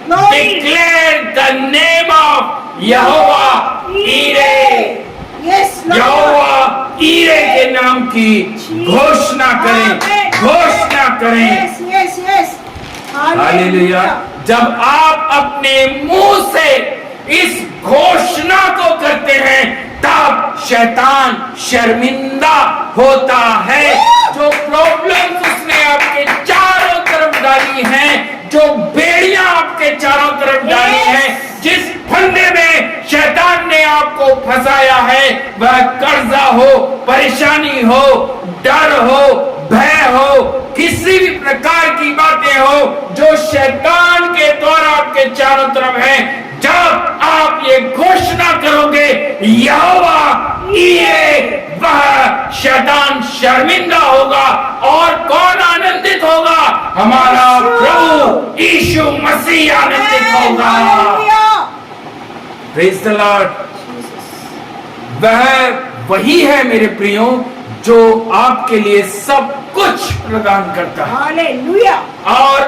डिक्लेयर द नेम ऑफ यहोवा ईरे, यहोवा ईरे के नाम की घोषणा करें, घोषणा करें। हालेलुया। जब आप अपने मुंह से इस घोषणा को करते हैं तब शैतान शर्मिंदा होता है। जो प्रॉब्लम्स उसने आपके चारों तरफ डाली हैं, जो बेड़ियां आपके चारों तरफ डाली हैं, जिस फंदे में शैतान ने आपको फंसाया है, वह कर्जा हो, परेशानी हो, डर हो, भय हो, किसी भी प्रकार की बातें हो जो शैतान के द्वारा आपके चारों तरफ है, जब आप ये घोषणा करोगे यहोवा ईरे, वह शैतान शर्मिंदा होगा। और कौन आनंदित होगा? हमारा प्रभु यीशु मसीह आनंदित होगा। Praise the Lord. वह वही है मेरे प्रियो जो आपके लिए सब कुछ प्रदान करता है, हालेलुया, और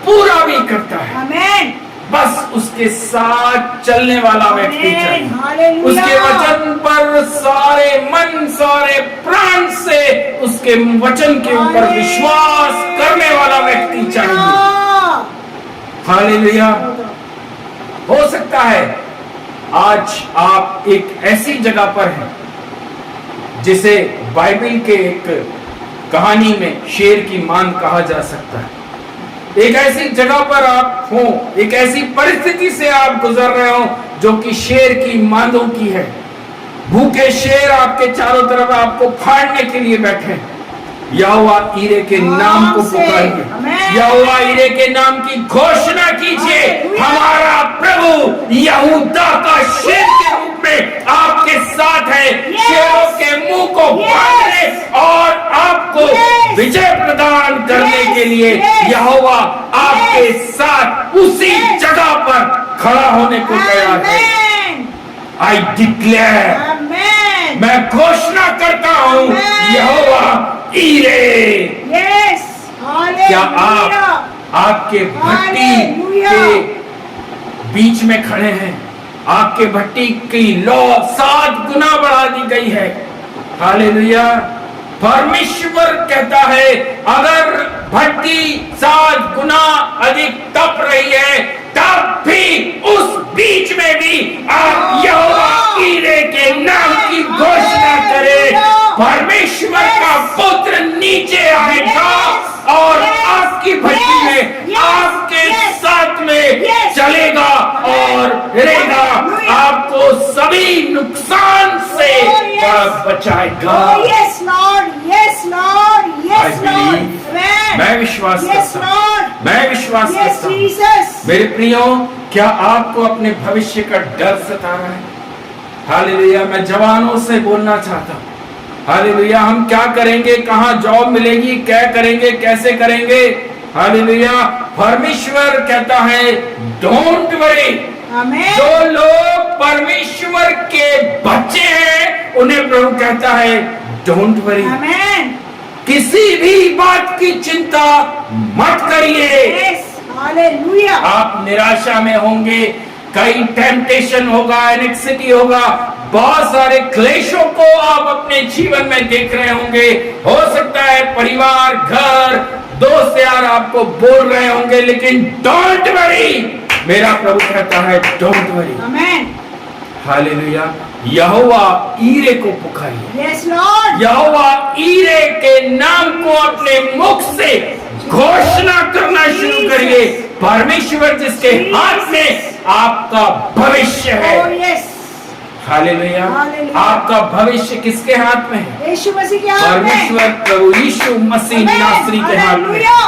पूरा भी करता है। आमेन। बस उसके साथ चलने वाला व्यक्ति चाहिए, हालेलुया। उसके वचन पर सारे मन सारे प्राण से उसके वचन के ऊपर विश्वास करने वाला व्यक्ति चाहिए। हालेलुया। हो सकता है आज आप एक ऐसी जगह पर हैं जिसे बाइबल के एक कहानी में शेर की मान कहा जा सकता है। एक ऐसी जगह पर आप हो, एक ऐसी परिस्थिति से आप गुजर रहे हो जो कि शेर की मांदों की है। भूखे शेर आपके चारों तरफ आपको फाड़ने के लिए बैठे। यहोवा ईरे के नाम को पुकारिए, यहोवा ईरे के नाम की घोषणा कीजिए। हमारा प्रभु यहूदा का शेर के रूप में आपके साथ है। शेरों के मुंह को बांधने और आपको विजय प्रदान करने के लिए यहोवा आपके साथ उसी जगह पर खड़ा होने को तैयार है। आई डिक्लेयर, मैं घोषणा करता हूँ यहोवा ईरे। क्या आप आपके भट्टी के बीच में खड़े हैं? आपके भट्टी की लौ 7 गुना बढ़ा दी गई है। हालेलुया। परमेश्वर कहता है अगर भट्टी 7 गुना अधिक तप रही है तब भी उस बीच में भी आप यहोवा ईरे के नाम की घोषणा करें। परमेश्वर का पुत्र नीचे आएगा और आपकी भट्टी में आपके साथ में चलेगा और रहेगा, आपको सभी नुकसान से बचाएगा। मैं विश्वास करता हूं, मैं विश्वास करता हूं। मेरे प्रियो, क्या आपको अपने भविष्य का डर सता रहा है? हालेलुया। मैं जवानों से बोलना चाहता हूं, हालेलुया। हम क्या करेंगे, कहां जॉब मिलेगी, क्या करेंगे, कैसे करेंगे? हालेलुया। परमेश्वर कहता है डोंट वरी। जो लोग परमेश्वर परमेश्वर के बच्चे हैं उन्हें प्रभु कहता है डोंट वरी, आमेन, किसी भी बात की चिंता मत करिए। यस, हालेलुया, आप निराशा में होंगे, कई टेम्पटेशन होगा, एनेक्सिटी होगा, बहुत सारे क्लेशों को आप अपने जीवन में देख रहे होंगे। हो सकता है परिवार, घर, दोस्त यार आपको बोल रहे होंगे, लेकिन डोंट वरी, मेरा प्रभु कहता है डोंट वरी। Amen, hallelujah. यहोवा ईरे को पुकारिए, यस लॉर्ड, यहोवा ईरे के नाम को अपने मुख से घोषणा करना शुरू करिए। परमेश्वर जिसके हाथ में आपका भविष्य है। ओ यस, हालेलुया। हालेलुया। आपका भविष्य किसके हाथ में है? यीशु मसीह के हाथ में, परमेश्वर प्रभु यीशु मसीह नासरी के हाथ में। हालेलुया,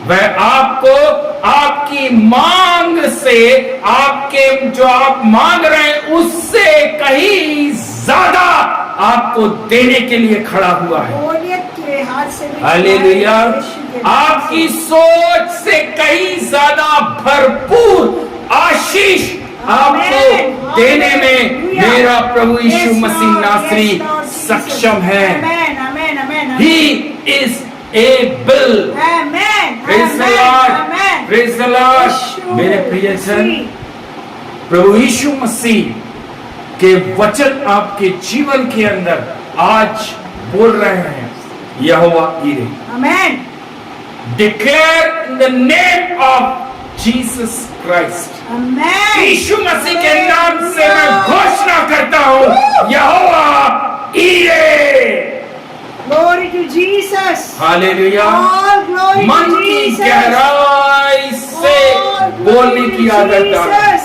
वह आपको आपकी मांग से, आपके जो आप मांग रहे हैं उससे कहीं ज्यादा आपको देने के लिए खड़ा हुआ है। बोलियत के हाथ से भी हालेलुया। यीशु के नाम आपकी सोच से कहीं ज्यादा भरपूर आशीष आपको देने में मेरा प्रभु यीशु मसीह नासरी सक्षम है। आमेन, amen, amen, He is able। Amen, Praise the Lord, praise the Lord। मेरे प्रियजन, प्रभु यीशु मसीह के वचन आपके जीवन के अंदर आज बोल रहे हैं, यहोवा ईरे। Amen, declare in the name of Jesus Christ. Amen, यीशु मसीह के नाम से मैं घोषणा करता हूं, यहोवा ईरे। Glory to Jesus। Hallelujah. All glory to मन की Jesus। गहराई से All glory बोलने की to आदत डालें, Jesus।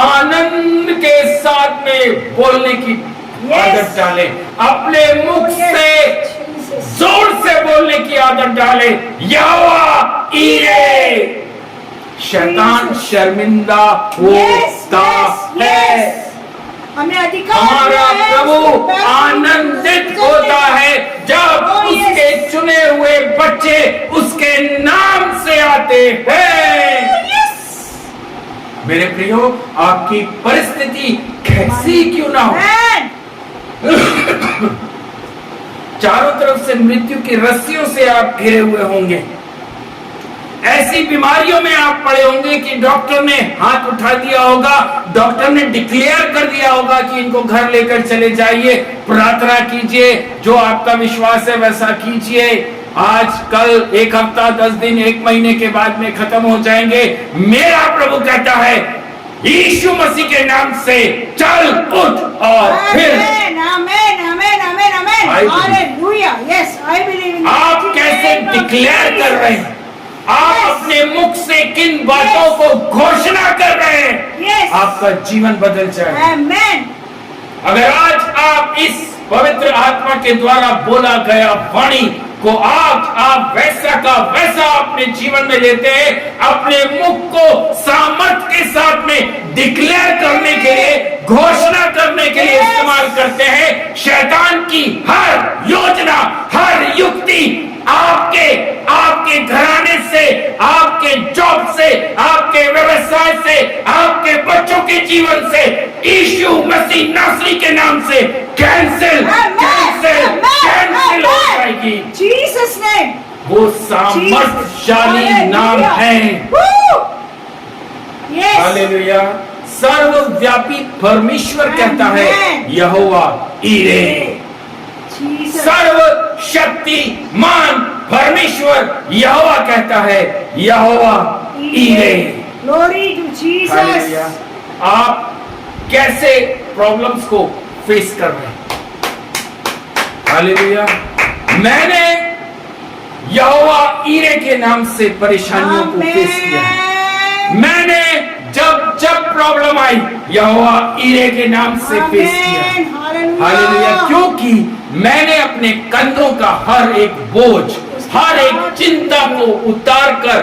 आनंद के साथ में बोलने की आदत डालें, अपने मुख से Jesus। जोर से बोलने की आदत डालें, यहोवा ईरे। शैतान शर्मिंदा होता है। हमें अधिकार हमारा दिया है प्रभु उसके पैर आनंदित करने होता है जब Oh, yes। उसके चुने हुए बच्चे उसके नाम से आते हैं। मेरे प्रियो, आपकी परिस्थिति कैसी क्यों ना हो, Amen। चारों तरफ से मृत्यु की रस्सियों से आप घिरे हुए होंगे, ऐसी बीमारियों में आप पड़े होंगे कि डॉक्टर ने हाथ उठा दिया होगा, डॉक्टर ने डिक्लेयर कर दिया होगा कि इनको घर लेकर चले जाइए, प्रार्थना कीजिए, जो आपका विश्वास है वैसा कीजिए। आज कल, एक हफ्ता, 10 दिन, 1 महीने के बाद में खत्म हो जाएंगे। मेरा प्रभु कहता है यीशु मसीह के नाम से चल उठ और फिर। Amen, amen, amen, amen, amen। I believe। Hallelujah। Yes, I believe in आप the कैसे name of डिक्लेयर कर रहे हैं, आप Yes। अपने मुख से किन बातों को घोषणा कर रहे हैं, Yes। आपका जीवन बदल जाए। Amen। अगर आज आप इस पवित्र आत्मा के द्वारा बोला गया वाणी को आप वैसा का वैसा अपने जीवन में लेते हैं, अपने मुख को सामर्थ के साथ में डिक्लेयर करने के लिए, घोषणा करने के लिए इस्तेमाल करते हैं, शैतान की हर योजना, हर युक्ति आपके घराने से, आपके जॉब से, आपके व्यवसाय से, आपके बच्चों के जीवन से यीशु मसीह नासरी के नाम से कैंसिल हो जाएगी। Jesus name। वो सामर्थशाली नाम है। Yes। हालेलुया। सर्वव्यापी परमेश्वर कहता है यहोवा ईरे। Jesus। सर्वशक्तिमान परमेश्वर यहोवा कहता है यहोवा ईरे। Glory to Jesus। हालेलुया। आप कैसे प्रॉब्लम्स को फेस कर रहे हैं? हालेलुया। मैंने यहोवा ईरे के नाम से परेशानियों को फेस किया है। मैंने जब प्रॉब्लम आई यहोवा ईरे के नाम से फेस किया। हालेलुया। क्योंकि मैंने अपने कंधों का हर एक बोझ, हर एक चिंता को उतार कर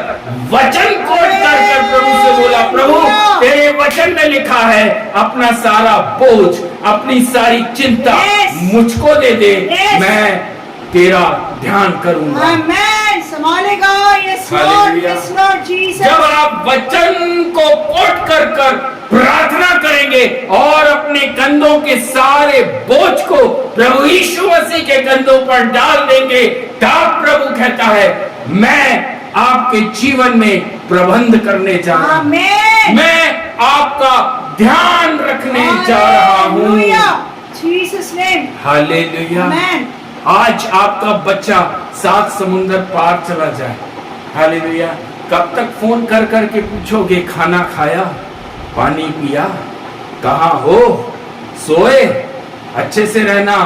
वचन कोट कर प्रभु से बोला, प्रभु तेरे वचन में लिखा है अपना सारा बोझ, अपनी सारी चिंता मुझको दे दे, मैं तेरा ध्यान करूंगा। आमेन। संभालेगा। Yes Lord, hallelujah. Yes Lord Jesus. जब आप वचन को कोट कर प्रार्थना करेंगे और अपने कंधों के सारे बोझ को प्रभु यीशु मसीह के कंधों पर डाल देंगे, तब प्रभु कहता है मैं आपके जीवन में प्रबंध करने जा रहा हूं, आमेन। मैं आपका ध्यान रखने जा रहा हूं। Hallelujah, Jesus name, hallelujah. Amen. आज आपका बच्चा 7 समुंदर पार चला जाए, हालेलुया, कब तक फोन कर करके पूछोगे खाना खाया, पानी पिया, कहाँ हो, सोए? अच्छे से रहना,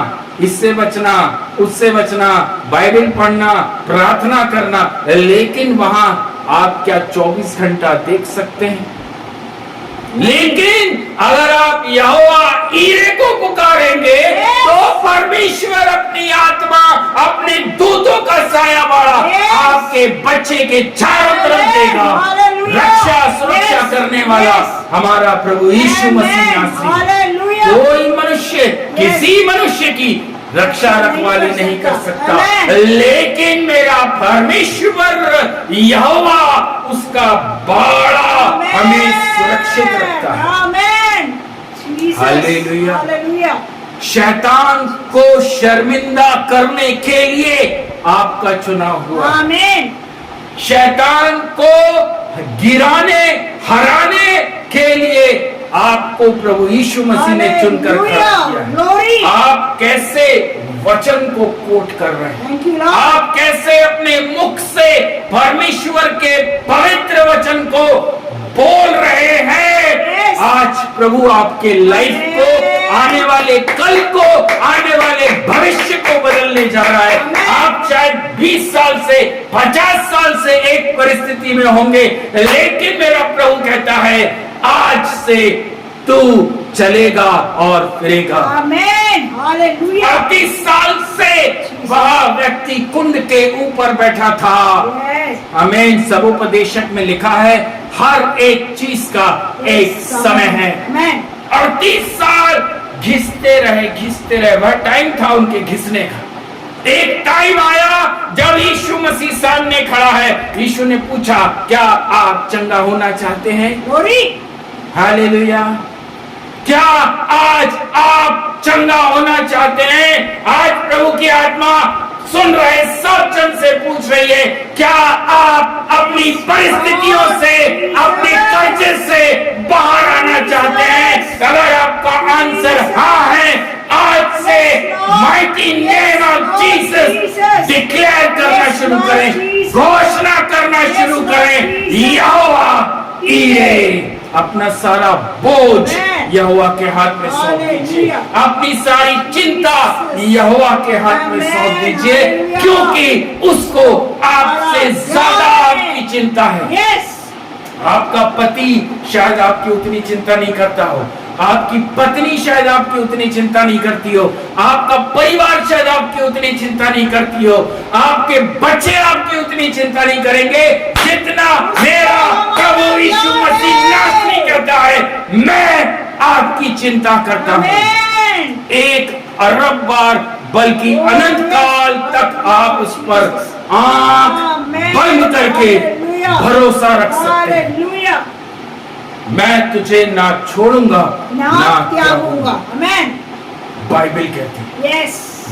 इससे बचना, उससे बचना, बाइबल पढ़ना, प्रार्थना करना। लेकिन वहां आप क्या 24 घंटा देख सकते हैं? लेकिन अगर आप यहोवा ईरे को पुकारेंगे तो परमेश्वर अपनी आत्मा, अपने दूतों का साया बाड़ा आपके बच्चे के चारों तरफ देगा। रक्षा सुरक्षा करने वाला हमारा प्रभु यीशु मसीह नासरी। कोई मनुष्य किसी मनुष्य की रक्षा रखवाली नहीं कर सकता, लेकिन मेरा परमेश्वर यहोवा उसका बाड़ा हमें सुरक्षित रखता है। आमेन। हालेलुया। हालेलुया। शैतान को शर्मिंदा करने के लिए आपका चुनाव हुआ। आमेन। शैतान को गिराने, हराने के लिए आपको प्रभु यीशु मसीह ने चुनकर खड़ा किया है। आप कैसे वचन को कोट कर रहे हैं, आप कैसे अपने मुख से परमेश्वर के पवित्र वचन को बोल रहे हैं। आज प्रभु आपके लाइफ को, आने वाले कल को, आने वाले भविष्य को बदलने जा रहा है। आप शायद 20 साल से, 50 साल से एक परिस्थिति में होंगे, लेकिन मेरा प्रभु कहता है आज से तू चलेगा और फिरेगा। आमेन। हालेलुया। 38 साल से वह व्यक्ति कुंड के ऊपर बैठा था। आमीन। सबोपदेशक में लिखा है हर एक चीज का एक समय है। 38 साल घिसते रहे, वह टाइम था उनके घिसने का। एक टाइम आया जब यीशु मसीह सामने खड़ा है। यीशु ने पूछा क्या आप चंगा होना चाहते हैं? हालेलुया। क्या आज आप चंगा होना चाहते हैं? आज प्रभु की आत्मा सुन रहे सब जन से पूछ रही है, क्या आप अपनी परिस्थितियों से, अपने कर्जे से बाहर आना चाहते हैं? अगर आपका आंसर हाँ है, आज से mighty name of Jesus declare करना शुरू करें, घोषणा करना शुरू करें, यहोवा ईरे अपना सारा बोझ यहोवा के हाथ में सौंप दीजिए, अपनी सारी चिंता यहोवा के हाथ में सौंप दीजिए, क्योंकि उसको आपसे ज्यादा आपकी चिंता है। आपका पति शायद आपकी उतनी चिंता नहीं करता हो, आपकी पत्नी शायद आपकी उतनी चिंता नहीं करती हो, आपका परिवार शायद आपकी उतनी चिंता नहीं करती हो, आपके बच्चे आपकी उतनी चिंता नहीं करेंगे जितना मेरा प्रभु यीशु मसीह नासरी करता है। मैं आपकी चिंता करता हूँ। 1 अरब बार बल्कि अनंत काल तक आप उस पर आंख बंद करके भरोसा रख सकते हैं। मैं तुझे ना छोड़ूंगा ना त्यागूंगा। आमेन। बाइबल कहती है,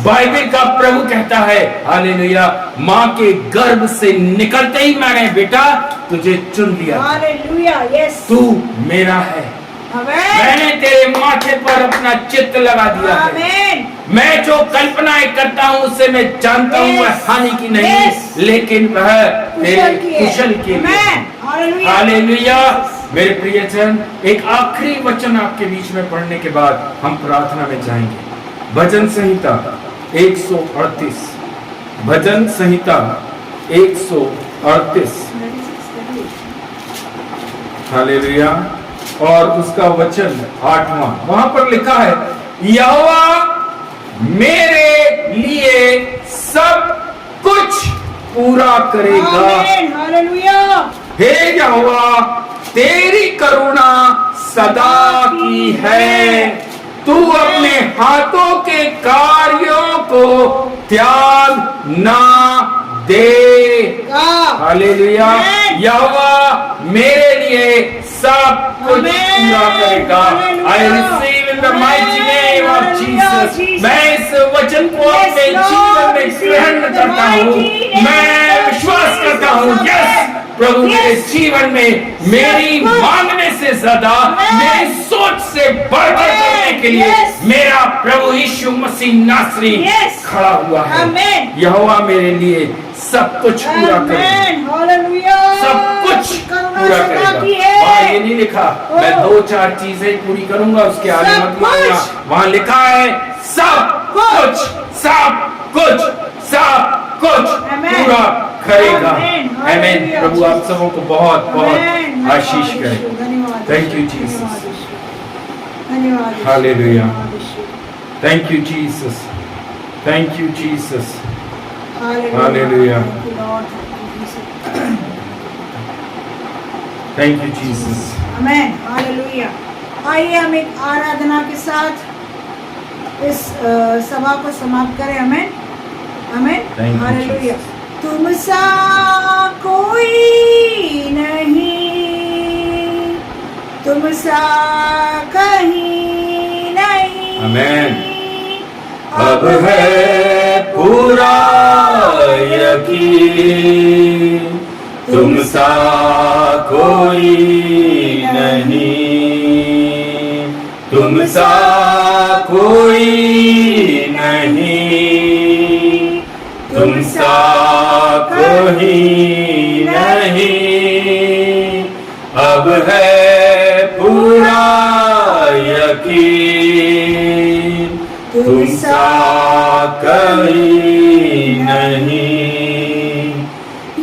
बाइबल का प्रभु कहता है, हालेलुया, माँ के गर्भ से निकलते ही मैंने बेटा तुझे चुन लिया। हालेलुया। तू मेरा है। मैंने तेरे माथे पर अपना चित्त लगा दिया है। मैं जो कल्पनाएं करता हूँ उससे मैं जानता हूँ वह हानि की नहीं, लेकिन वह तेरे कुशल के लिए। हालेलुया। मेरे प्रियजन, एक आखिरी वचन आपके बीच में पढ़ने के बाद हम प्रार्थना में जाएंगे। भजन संहिता 138, भजन संहिता 138, हालेलुया, और उसका वचन 8वां, वहां पर लिखा है, यहोवा मेरे लिए सब कुछ पूरा करेगा। हालेलुया। हे यहोवा तेरी करुणा सदा की है, तू अपने हाथों के कार्यों को त्याग ना दे। हालेलुया। यहोवा मेरे लिए सब कुछ पूरा करेगा। I receive in the mighty Jesus मैं इस वचन को अपने जीवन में ग्रहण करता हूँ, मैं विश्वास करता हूँ। यस प्रभु, मेरे जीवन में मेरी मांगने से ज्यादा मेरी सोच से बढ़कर करने के लिए मेरा प्रभु यीशु मसीह नासरी खड़ा हुआ है। यहोवा मेरे लिए सब कुछ पूरा करेगा, सब कुछ पूरा करेगा। वहाँ ये नहीं लिखा मैं 2-4 चीजें पूरी करूंगा उसके आगे मत मांगना। वहाँ लिखा है सब कुछ, सब कुछ, सब कुछ पूरा करेगा। आमीन। प्रभु आप सबों को बहुत बहुत आशीष करें। Thank you Jesus, hallelujah. Thank you Jesus, thank you Jesus, hallelujah. Thank you Jesus, आमीन, हालेलुया। आइए हम एक आराधना के साथ इस सभा को समाप्त करें। आमीन, आमीन, हालेलुया। तुम सा कोई नहीं, तुम सा कहीं नहीं। आमीन। अब है पूरा यकीन, तुम सा कोई नहीं, तुम सा कोई नहीं, तुम सा कोई नहीं। अब है पूरा यकीन, तुम सा कोई नहीं।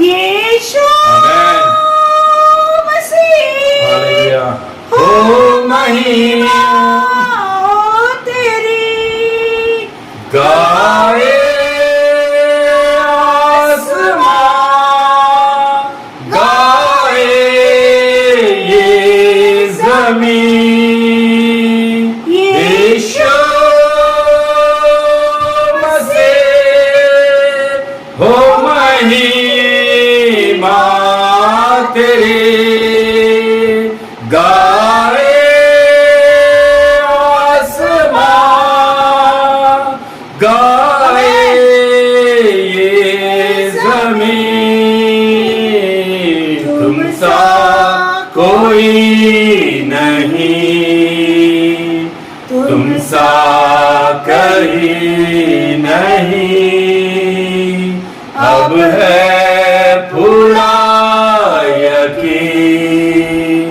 यीशु मसीह, हालेलुया। हो महिमा तेरी, गाए आसमां, गाए ये ज़मीन। यीशु मसीह, हो महिमा तेरी, गाए आसमां, गाए ये ज़मीन। तुम सा कोई नहीं, तुम सा कहीं नहीं। अब है पूरा यकीन,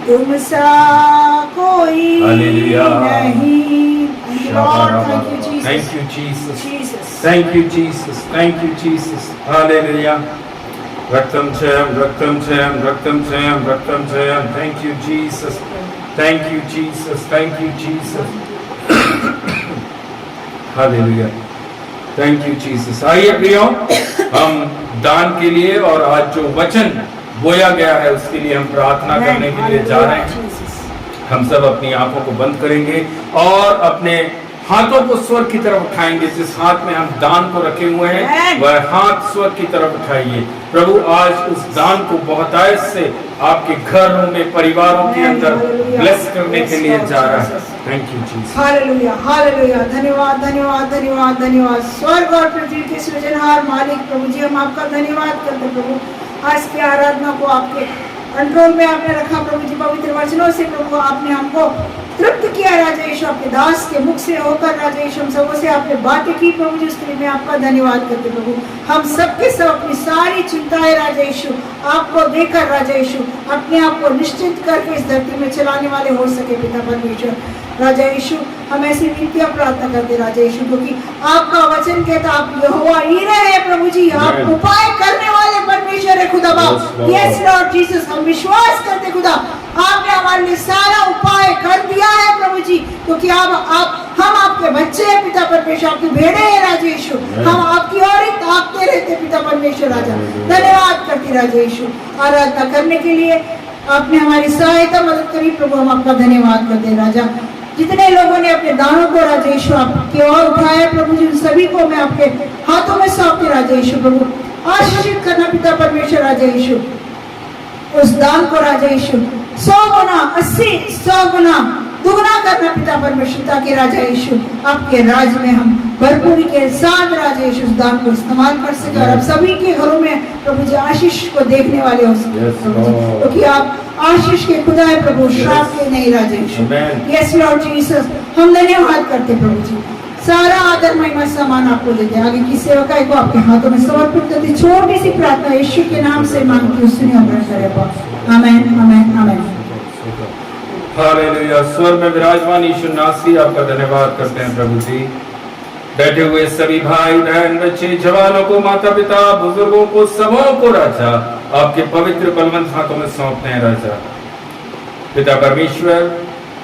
तुम सा कोई हालेलुया। नहीं। Thank you Jesus, thank you Jesus, thank you Jesus, hallelujah. Raktam Jayam, Raktam Jayam, Raktam Jayam, Raktam Jayam. Thank you Jesus, thank you Jesus, thank you Jesus, hallelujah. Thank you Jesus. आइए प्रियो, हम दान के लिए और आज जो वचन बोया गया है उसके लिए हम प्रार्थना करने के लिए जा रहे हैं। हम सब अपनी आंखों को बंद करेंगे और अपने हाथों को स्वर्ग की तरफ उठाएंगे। जिस हाथ में हम दान को रखे हुए हैं वह हाथ स्वर्ग की तरफ उठाइए। प्रभु आज उस दान को बहुतायत से आपके घरों में, परिवारों के अंदर ब्लेस करने के लिए जा रहा है। Thank you Jesus, hallelujah, hallelujah. धन्यवाद, धन्यवाद, धन्यवाद, धन्यवाद। स्वर्ग और पृथ्वी के सृजनहार मालिक प्रभु जी, हम आपका धन्यवाद करते प्रभु। आज की आराधना को आपके कंट्रोल में आपने रखा प्रभु जी। पवित्र वचनों से प्रभु आपने हमको तृप्त किया राजा यीशु, आपके दास के मुख से होकर राजा यीशु हम सबों से आपने बातें की प्रभु जी। उसके लिए मैं आपका धन्यवाद करते प्रभु। हम सबके सब अपनी सारी चिंताएं राजा यीशु आपको देकर राजा यीशु अपने आप को निश्चित करके इस धरती में चलाने वाले हो सके पिता परमेश्वर। राजा यीशु हम ऐसी विनतियां प्रार्थना करते राजा यीशु, क्योंकि आपका वचन कहता आप यहोवा ईरे है प्रभु जी, आप उपाय करने वाले परमेश्वर है खुदा बाप। यस लॉर्ड जीसस, हम विश्वास करते खुदा आपने हमारे लिए सारा उपाय कर दिया है प्रभु जी, क्योंकि हम आपके बच्चे हैं पिता परमेश्वर, आपके भेड़े हैं राजा यीशु। हम आपकी ओर ही ताकते रहते पिता परमेश्वर राजा। धन्यवाद करते राजा यीशु। आराधना करने के लिए आपने हमारी सहायता मदद करी प्रभु, हम आपका धन्यवाद करते राजा। जितने लोगों ने अपने दानों को राजा यीशु आपकी ओर उठाया प्रभु जी, उन सभी को मैं आपके हाथों में सौंपती राजा यीशु प्रभु। आशीषित करना पिता परमेश्वर राजा यीशु उस दान को राजा यीशु 100 गुना, 80, 100 गुना दुगना करना पिता परमेश्वर, ताकि राजा यीशु आपके राज में हम भरपूरी के साथ राजा यीशु उस दान को इस्तेमाल कर सके और अब सभी के घरों में प्रभु जी आशीष को देखने वाले हो सके Yes, प्रभु जी, Lord. क्योंकि आप आशीष के खुदा है प्रभु, श्राप के नहीं राजा यीशु। Amen. यस लॉर्ड जीसस, हम धन्यवाद करते प्रभु जी, सारा आदर महिमा सम्मान आपको देते हैं। आगे की सेवकाई को आपके हाथों में समर्पित करती छोटी सी प्रार्थना यीशु के नाम से मांगती हूँ, सुनिए और ग्रहण करें। आमेन आमेन आमेन। हालेलुया। स्वर में विराजमान यीशु नासरी आपका धन्यवाद करते हैं प्रभु जी। बैठे हुए सभी भाई बहन बच्चे जवानों को, माता पिता बुजुर्गों को, सबों को राजा आपके पवित्र बलवंत हाथों में सौंपते हैं राजा। पिता परमेश्वर,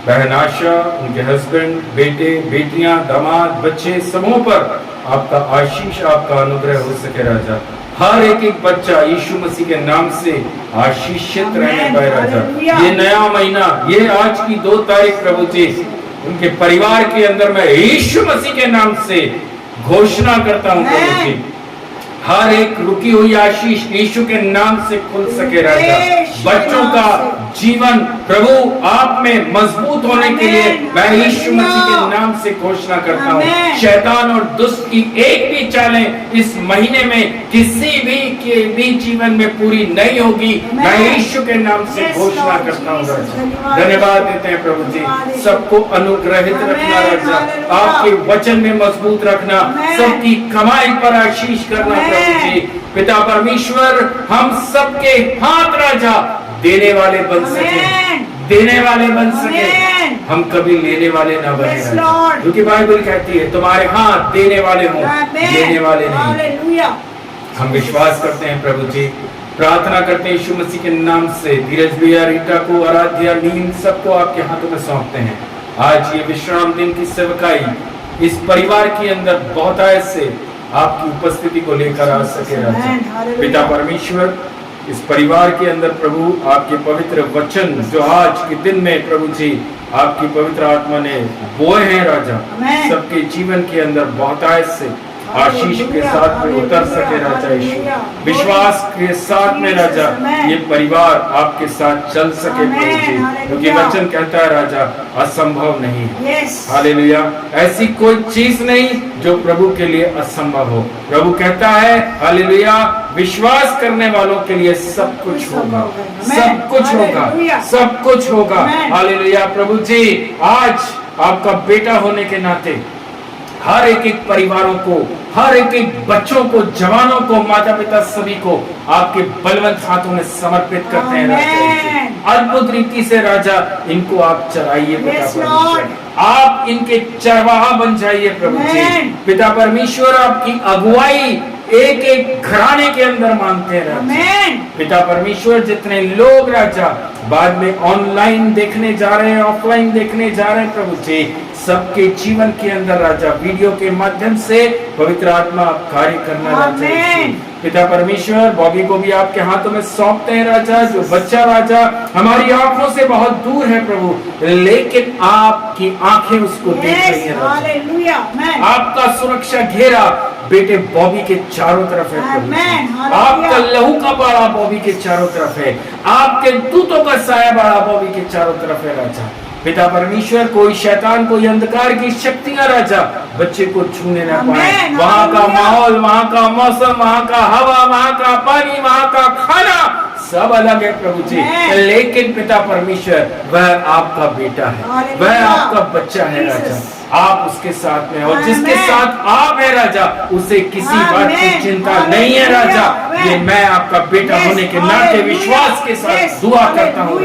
बहन आशा, उनके हस्बैंड, बेटे बेटियां, दामाद, बच्चे, सबों पर आपका आशीष, आपका अनुग्रह हो सके राजा। हर एक बच्चा यीशु मसीह के नाम से आशीषित रहने पाए राजा। ये नया महीना, ये आज की 2 तारीख प्रभु जी, उनके परिवार के अंदर मैं यीशु मसीह के नाम से घोषणा करता हूं प्रभु जी, हर एक रुकी हुई आशीष यीशु के नाम से खुल सके राजा। बच्चों का जीवन प्रभु आप में मजबूत होने के लिए मैं यीशु मसीह के नाम से घोषणा करता हूँ। शैतान और दुष्ट की एक भी चालें इस महीने में किसी भी के भी जीवन में पूरी नहीं होगी, मैं यीशु के नाम से घोषणा करता हूँ राजा। धन्यवाद देते हैं प्रभु जी, सबको अनुग्रहित रखना राजा, आपके वचन में मजबूत रखना, सबकी कमाई पर आशीष करना प्रभु जी। पिता परमेश्वर, हम सबके हाथ राजा देने वाले बन सके, देने वाले बन सके, हम कभी लेने वाले ना बने राजा, क्योंकि बाइबल कहती है तुम्हारे हाथ देने वाले हों, लेने वाले नहीं। हम विश्वास करते हैं प्रभु जी, प्रार्थना करते हैं यीशु मसीह के नाम से। धीरज भैया, रीटा को, आराध्या, नीम, सबको आपके हाथों में सौंपते हैं। आज ये विश्राम दिन की सेवकाई इस परिवार के अंदर बहुत से आपकी उपस्थिति को लेकर आ सके राजा। पिता परमेश्वर, इस परिवार के अंदर प्रभु आपके पवित्र वचन जो आज के दिन में प्रभु जी आपकी पवित्र आत्मा ने बोए हैं राजा, सबके जीवन के अंदर बहुत से आशीष के साथ में उतर सके राजा यीशु। विश्वास के साथ में राजा ये परिवार आपके साथ चल सके प्रभु जी, क्योंकि वचन कहता है राजा असंभव नहीं है। हालेलुया। ऐसी कोई चीज नहीं जो प्रभु के लिए असंभव हो। प्रभु कहता है हालेलुया, विश्वास करने वालों के लिए सब कुछ होगा, सब कुछ होगा, सब कुछ होगा। हालेलुया। प्रभु जी, आज आपका बेटा होने के नाते हर एक परिवारों को, हर एक बच्चों को, जवानों को, माता पिता सभी को आपके बलवंत हाथों में समर्पित करते हैं राजा। अद्भुत रीति से राजा इनको आप चलाइए पिता परमेश्वर, आप इनके चरवाहा बन जाइए प्रभु जी। पिता परमेश्वर, आपकी अगुवाई एक एक घराने के अंदर मांगते हैं राजा। पिता परमेश्वर, जितने लोग राजा बाद में ऑनलाइन देखने जा रहे हैं, ऑफलाइन देखने जा रहे हैं प्रभु जी, सबके जीवन के अंदर राजा वीडियो के माध्यम से पवित्र आत्मा कार्य करना राजा। पिता परमेश्वर, बॉबी को भी आपके हाथों में सौंपते हैं राजा। जो बच्चा राजा हमारी आंखों से बहुत दूर है प्रभु, लेकिन आपकी आंखें उसको देख रही है राजा। आपका सुरक्षा घेरा बेटे बॉबी के चारों तरफ है प्रभु। आपका लहू का बाड़ा बॉबी के चारों तरफ है, आपके दूतों का साया बाड़ा बॉबी के चारों तरफ है राजा। पिता परमेश्वर, कोई शैतान, कोई अंधकार की शक्तियां राजा बच्चे को छूने न पाए। वहाँ का माहौल, वहाँ का मौसम, वहाँ का हवा, वहाँ का पानी, वहाँ का खाना सब अलग है प्रभु जी, लेकिन पिता परमेश्वर वह आपका बेटा है, वह आपका बच्चा है राजा। आप उसके साथ में, और जिसके साथ आप है राजा उसे किसी बात की चिंता नहीं है राजा। ये मैं आपका बेटा होने के नाते विश्वास के साथ दुआ करता हूँ।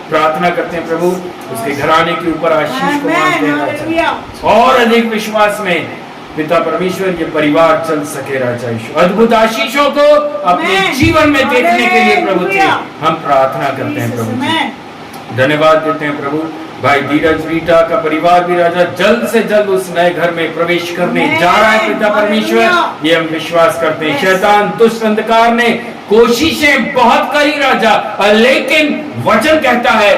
प्रार्थना करते हैं प्रभु, उसके घराने के ऊपर आशीष को मांगते हैं राजा, और अधिक विश्वास में पिता परमेश्वर ये परिवार चल सके राजा यीशु। अद्भुत आशीषों को अपने जीवन में देखने के लिए प्रभु जी हम प्रार्थना करते हैं प्रभु जी। धन्यवाद देते हैं प्रभु। भाई धीरज रीटा का परिवार भी राजा जल्द से जल्द उस नए घर में प्रवेश करने जा रहा है पिता परमेश्वर, ये हम विश्वास करते हैं। शैतान दुष्ट अंधकार ने कोशिशें बहुत करी राजा, लेकिन वचन कहता है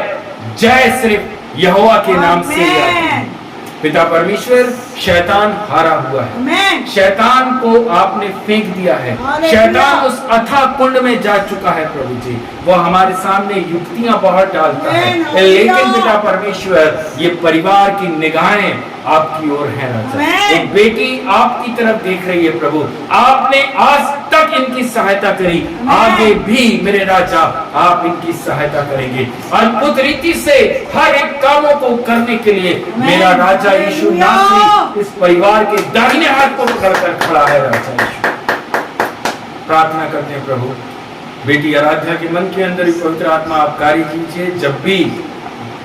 जय सिर्फ यहोवा के नाम से। पिता परमेश्वर, शैतान हारा हुआ है। आमेन। शैतान को आपने फेंक दिया है। हालेलुया। शैतान उस अथाह कुंड में जा चुका है प्रभु जी। वो हमारे सामने युक्तियां बहुत डालता है, आमेन, हालेलुया। लेकिन पिता परमेश्वर, ये परिवार की निगाहें आपकी ओर है राजा। आमेन। एक बेटी आपकी तरफ देख रही है प्रभु। आपने आज तक इनकी सहायता करी, आगे भी मेरे राजा आप इनकी सहायता करेंगे। अद्भुत रीति से हर एक कामों को करने के लिए मेरा राजा यीशु नासरी इस परिवार के दाहिने हाथ को पकड़कर खड़ा है राजा यीशु। प्रार्थना करते हैं प्रभु, बेटी आराध्या के मन के अंदर पवित्र आत्मा आप कार्य कीजिए। जब भी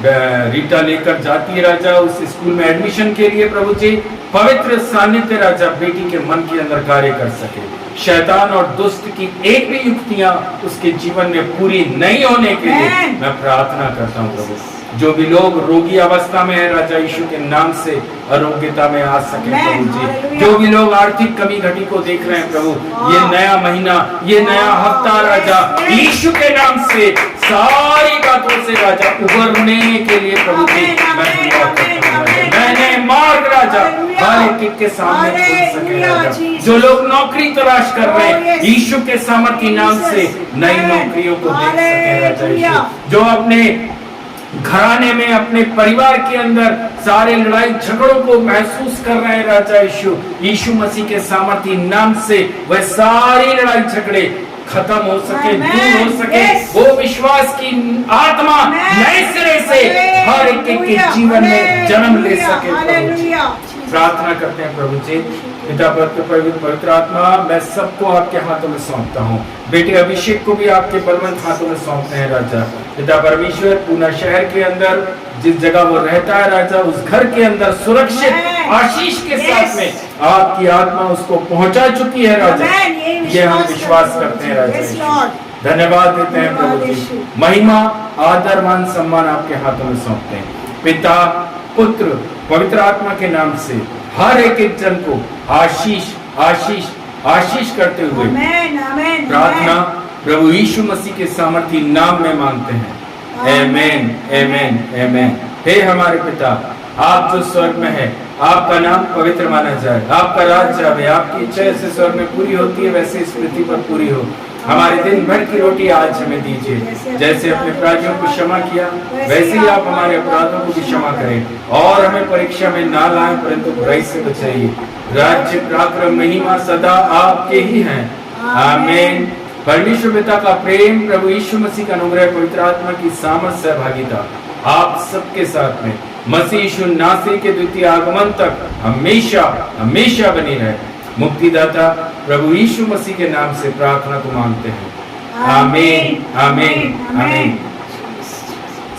रीटा लेकर जाती है राजा उस स्कूल में एडमिशन के लिए प्रभु जी, पवित्र सानिध्य राजा बेटी के मन के अंदर कार्य कर सके। शैतान और दुष्ट की एक भी युक्तियां उसके जीवन में पूरी नहीं होने के लिए मैं प्रार्थना करता हूं प्रभु। जो भी लोग रोगी अवस्था में है राजा यीशु के नाम से आरोग्यता में आ सके प्रभु जी। जो भी लोग आर्थिक कमी घटी को देख रहे हैं प्रभु, ये नया महीना, ये नया हफ्ता राजा यीशु के नाम से सारी बातों से राजा उभरने के लिए प्रभु जी मैं दुआ करता हूं। नए मार्ग राजा हर एक के सामने खुल सके राजा। जो लोग नौकरी तलाश कर रहे हैं यीशु के सामर्थ्य नाम से नई नौकरियों को देख सके राजा यीशु। जो अपने घराने में, अपने परिवार के अंदर सारे लड़ाई झगड़ों को महसूस कर रहे हैं राजा यीशु, यीशु मसीह के सामर्थ्य नाम से वह सारी लड़ाई झगड़े खत्म हो सके, दूर हो सके। वो विश्वास की आत्मा नए सिरे से हर एक के जीवन में जन्म ले सके प्रभु जी। प्रार्थना करते हैं प्रभु जी। पिता पवित्र आत्मा, मैं सबको आपके हाथों में सौंपता हूँ। बेटे अभिषेक को भी आपके बलवंत हाथों में सौंपते हैं राजा। पिता परमेश्वर, पूना शहर के अंदर जिस जगह वो रहता है राजा, उस घर के अंदर सुरक्षित आशीष के साथ में आपकी आत्मा उसको पहुंचा चुकी है राजा। ये हम विश्वास करते हैं राजा। धन्यवाद देते हैं प्रभु जी। महिमा, आदर, मान, सम्मान आपके हाथों में सौंपते हैं। पिता, पुत्र, पवित्र आत्मा के नाम से हर एक जन को आशीष आशीष आशीष करते हुए प्रार्थना प्रभु यीशु मसीह के सामर्थ्य नाम में मांगते हैं। आमेन, आमेन, आमेन। हे हमारे पिता, आप जो स्वर्ग में है, आपका नाम पवित्र माना जाए, आपका राज्य आवे, आपकी इच्छा जैसे स्वर्ग में पूरी होती है वैसे इस पृथ्वी पर पूरी हो। हमारे दिन भर की रोटी आज हमें दीजिए। जैसे अपने अपराधियों को क्षमा किया वैसे ही आप हमारे अपराधों को भी क्षमा करें, और हमें परीक्षा में ना लाएं परंतु बुराई से बचाइए। राज्य, पराक्रम, महिमा सदा आपके ही हैं। आमीन। परमेश्वर पिता का प्रेम, प्रभु यीशु मसीह का अनुग्रह, पवित्र आत्मा की सामर्थ, सहभागिता आप सबके साथ में मसीह यीशु नासरी के द्वितीय आगमन तक हमेशा हमेशा बनी रहे। मुक्तिदाता प्रभु यीशु मसीह के नाम से प्रार्थना को मांगते हैं। आमीन, आमीन, आमीन।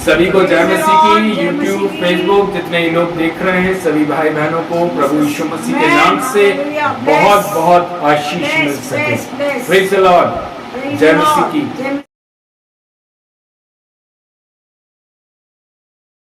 सभी को जय मसीह की। यूट्यूब, फेसबुक जितने लोग देख रहे हैं सभी भाई बहनों को प्रभु यीशु मसीह के नाम से बहुत बहुत आशीष मिल सके। Praise the Lord. जय मसीह की।